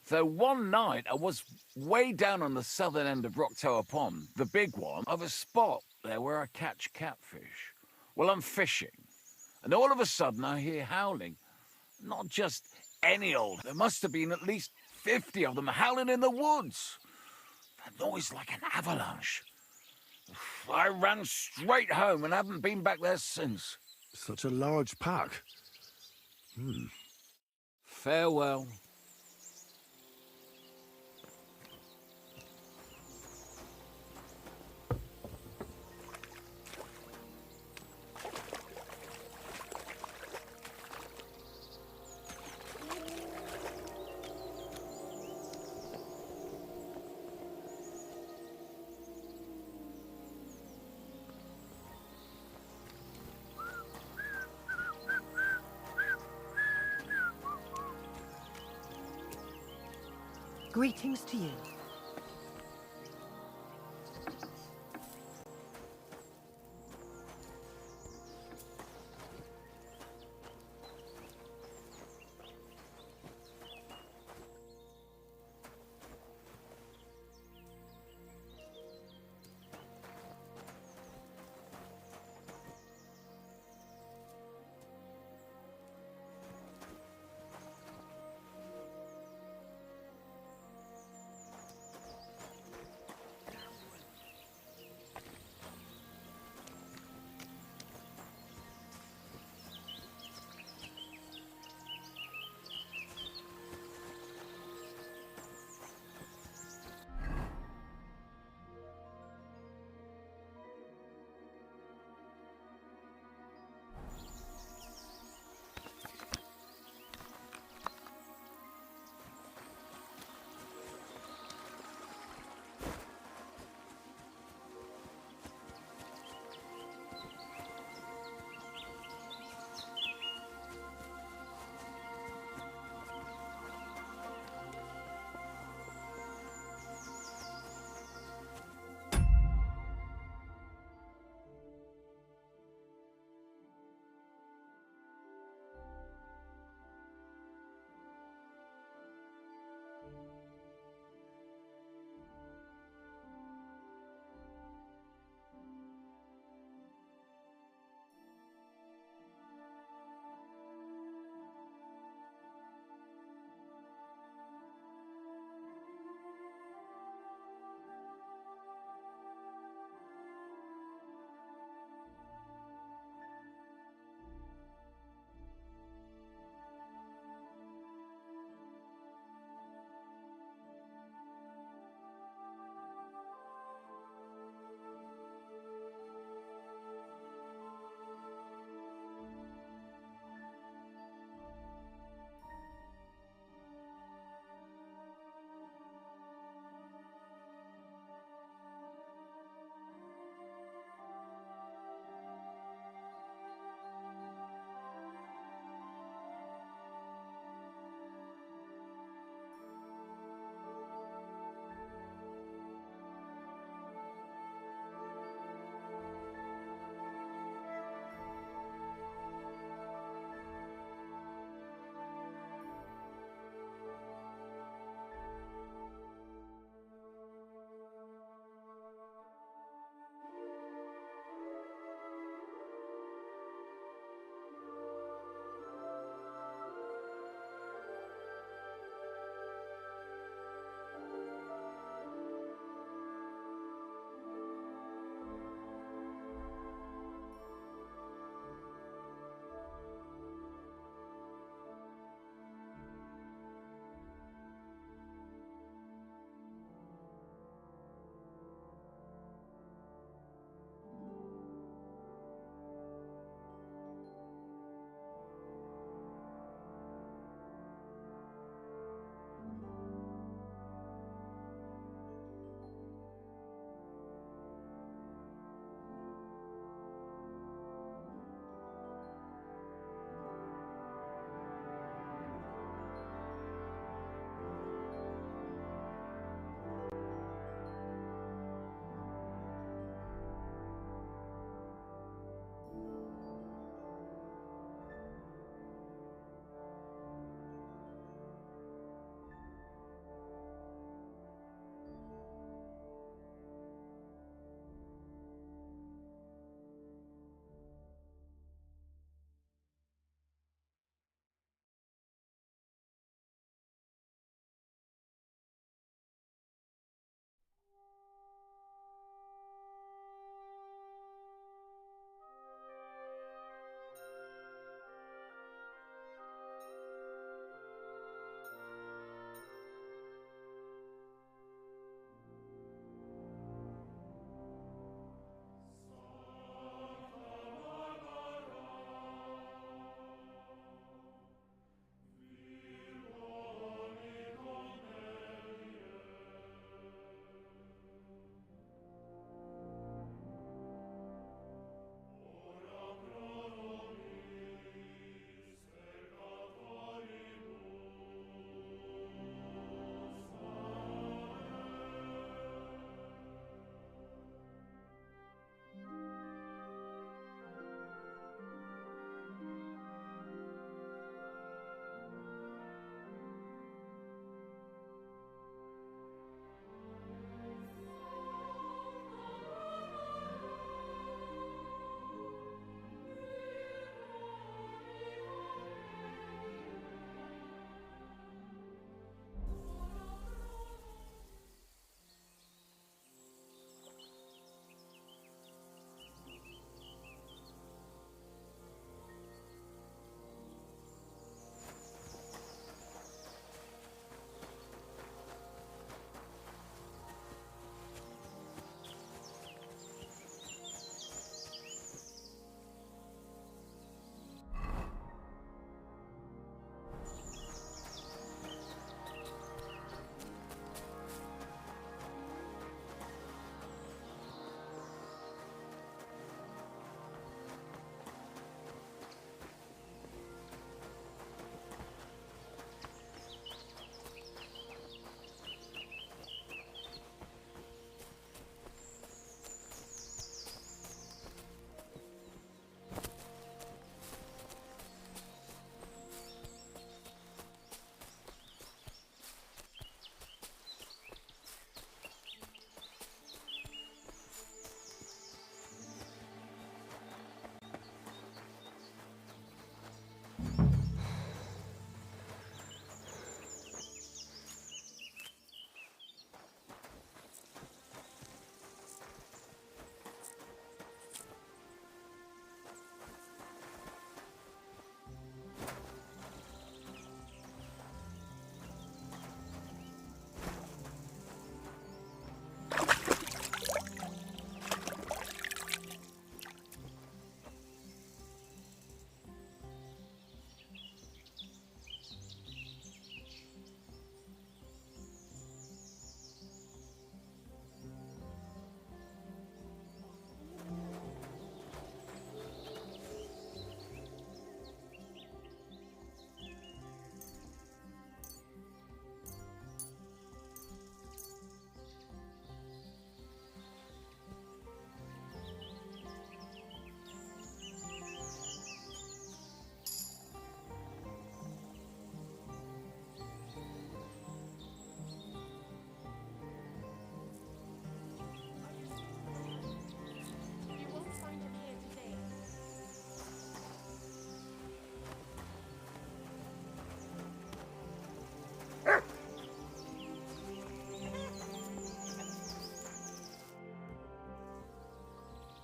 Though one night I was way down on the southern end of Rock Tower Pond, the big one, of a spot there where I catch catfish. Well, I'm fishing, and all of a sudden I hear howling. Not just any old. There must have been at least 50 of them howling in the woods. A noise like an avalanche. I ran straight home and haven't been back there since. Such a large pack. Farewell. Greetings to you.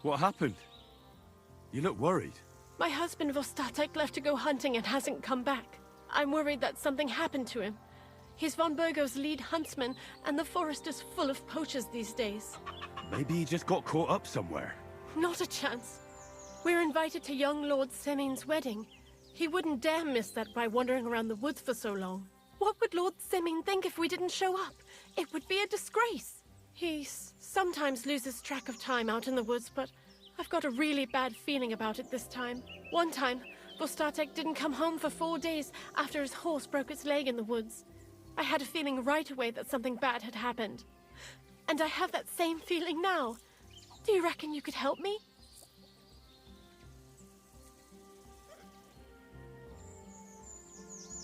What happened? You look worried. My husband Vostatek left to go hunting and hasn't come back. I'm worried that something happened to him. He's von Burgo's lead huntsman, and the forest is full of poachers these days. Maybe he just got caught up somewhere. Not a chance. We're invited to young Lord Semin's wedding. He wouldn't dare miss that by wandering around the woods for so long. What would Lord Semin think if we didn't show up? It would be a disgrace. He sometimes loses track of time out in the woods, but I've got a really bad feeling about it this time. One time, Vostatek didn't come home for 4 days after his horse broke its leg in the woods. I had a feeling right away that something bad had happened. And I have that same feeling now. Do you reckon you could help me?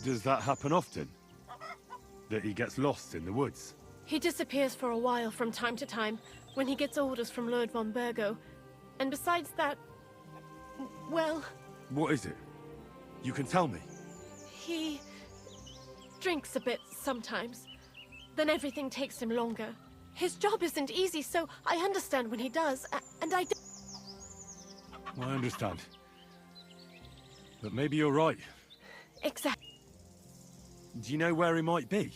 Does that happen often? That he gets lost in the woods? He disappears for a while from time to time when he gets orders from Lord von Burgo. And besides that, well... What is it? You can tell me. He drinks a bit sometimes. Then everything takes him longer. His job isn't easy, so I understand when he does, and I... I understand. But maybe you're right. Exactly. Do you know where he might be?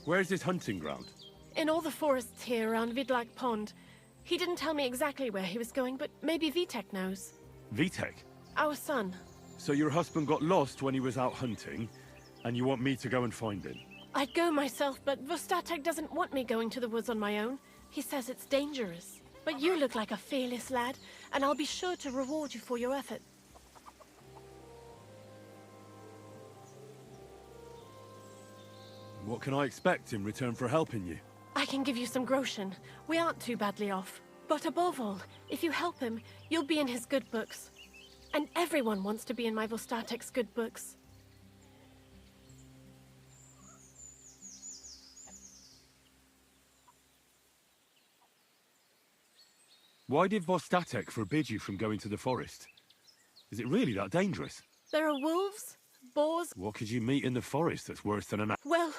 Where's his hunting ground? In all the forests here around Vidlak Pond. He didn't tell me exactly where he was going, but maybe Vitek knows. Vitek? Our son. So your husband got lost when he was out hunting, and you want me to go and find him? I'd go myself, but Vostatek doesn't want me going to the woods on my own. He says it's dangerous. But you look like a fearless lad, and I'll be sure to reward you for your effort. What can I expect in return for helping you? I can give you some groschen. We aren't too badly off. But above all, if you help him, you'll be in his good books. And everyone wants to be in my Vostatek's good books. Why did Vostatek forbid you from going to the forest? Is it really that dangerous? There are wolves, boars... What could you meet in the forest that's worse than an... Well,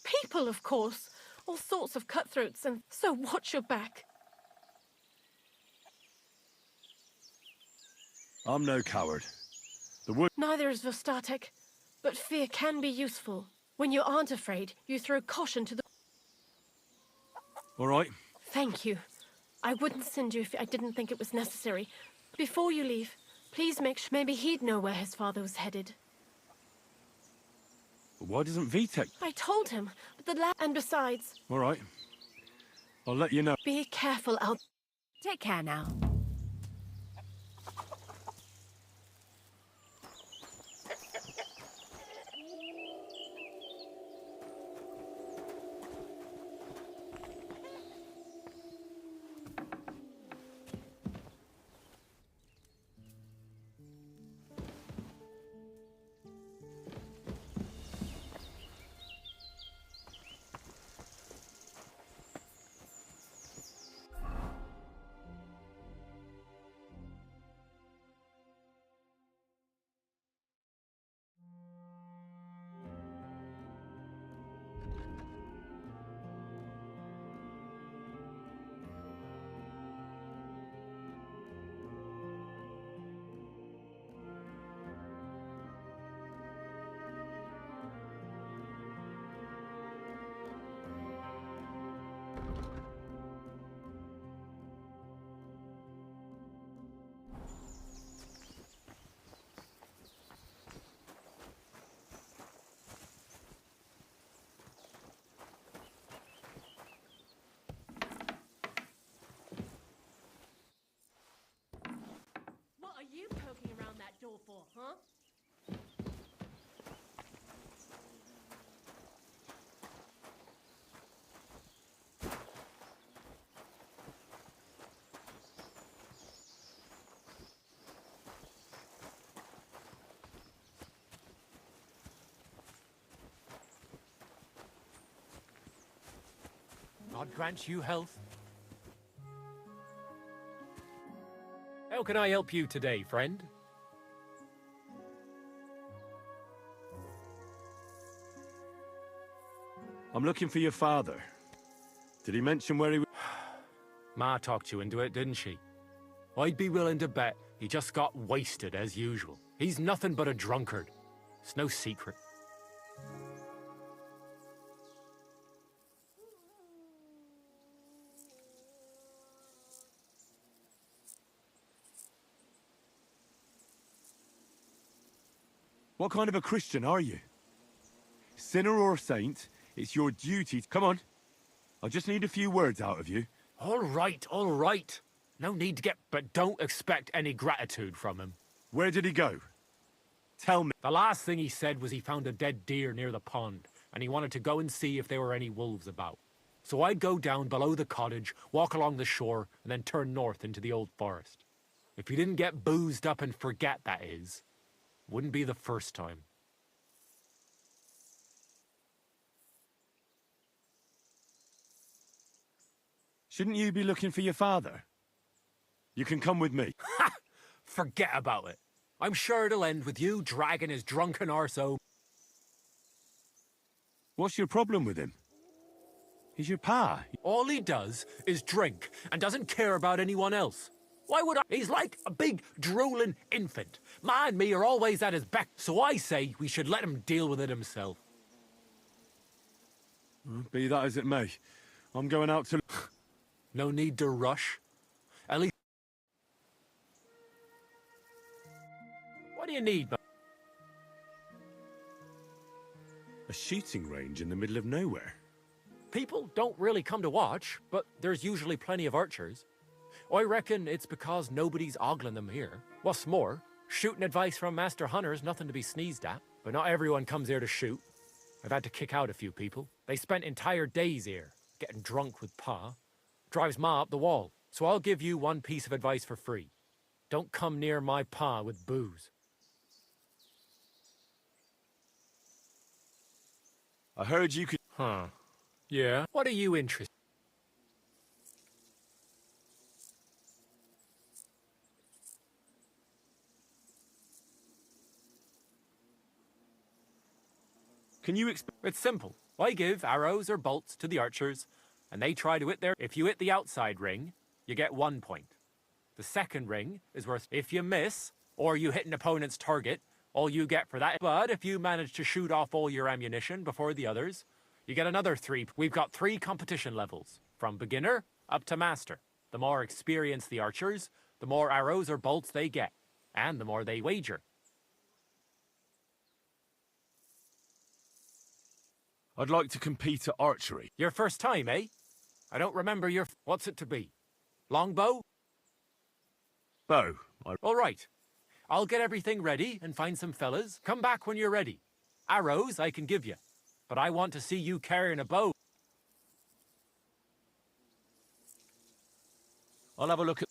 people, of course. All sorts of cutthroats, and so watch your back. I'm no coward. The wood... Neither is Vostatek. But fear can be useful. When you aren't afraid, you throw caution to the... All right. Thank you. I wouldn't send you if I didn't think it was necessary. Before you leave, please make sure maybe he'd know where his father was headed. Why doesn't Vitek... I told him, but the lad... And besides... All right. I'll let you know. Be careful out... Take care now. What are you poking around that door for, huh? God grant you health. How can I help you today, friend? I'm looking for your father. Did he mention where he... Ma talked you into it, didn't she? I'd be willing to bet he just got wasted as usual. He's nothing but a drunkard. It's no secret. What kind of a Christian are you? Sinner or saint, it's your duty. Come on. I just need a few words out of you. All right, all right. No need to get... But don't expect any gratitude from him. Where did he go? Tell me. The last thing he said was he found a dead deer near the pond, and he wanted to go and see if there were any wolves about. So I'd go down below the cottage, walk along the shore, and then turn north into the old forest. If he didn't get boozed up and forget, that is, wouldn't be the first time. Shouldn't you be looking for your father? You can come with me. Ha! Forget about it. I'm sure it'll end with you dragging his drunken arse home. What's your problem with him? He's your pa. All he does is drink and doesn't care about anyone else. Why would I? He's like a big, drooling infant. Ma and me are always at his back, so I say we should let him deal with it himself. Be that as it may, I'm going out to... No need to rush. At least... What do you need, man? A shooting range in the middle of nowhere. People don't really come to watch, but there's usually plenty of archers. I reckon it's because nobody's ogling them here. What's more, shooting advice from Master Hunter's nothing to be sneezed at, but not everyone comes here to shoot. I've had to kick out a few people. They spent entire days here, getting drunk with Pa. Drives Ma up the wall, so I'll give you one piece of advice for free. Don't come near my Pa with booze. I heard you could... Huh. Yeah? What are you interested? Can you explain? It's simple. I give arrows or bolts to the archers, and they try to hit their... If you hit the outside ring, you get 1 point. The second ring is worth... If you miss, or you hit an opponent's target, all you get for that... But if you manage to shoot off all your ammunition before the others, you get another 3. We've got 3 competition levels, from beginner up to master. The more experienced the archers, the more arrows or bolts they get, and the more they wager. I'd like to compete at archery. Your first time, eh? I don't remember your... What's it to be? Longbow? Bow. All right. I'll get everything ready and find some fellas. Come back when you're ready. Arrows I can give you, but I want to see you carrying a bow. I'll have a look at...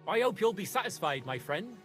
I hope you'll be satisfied, my friend.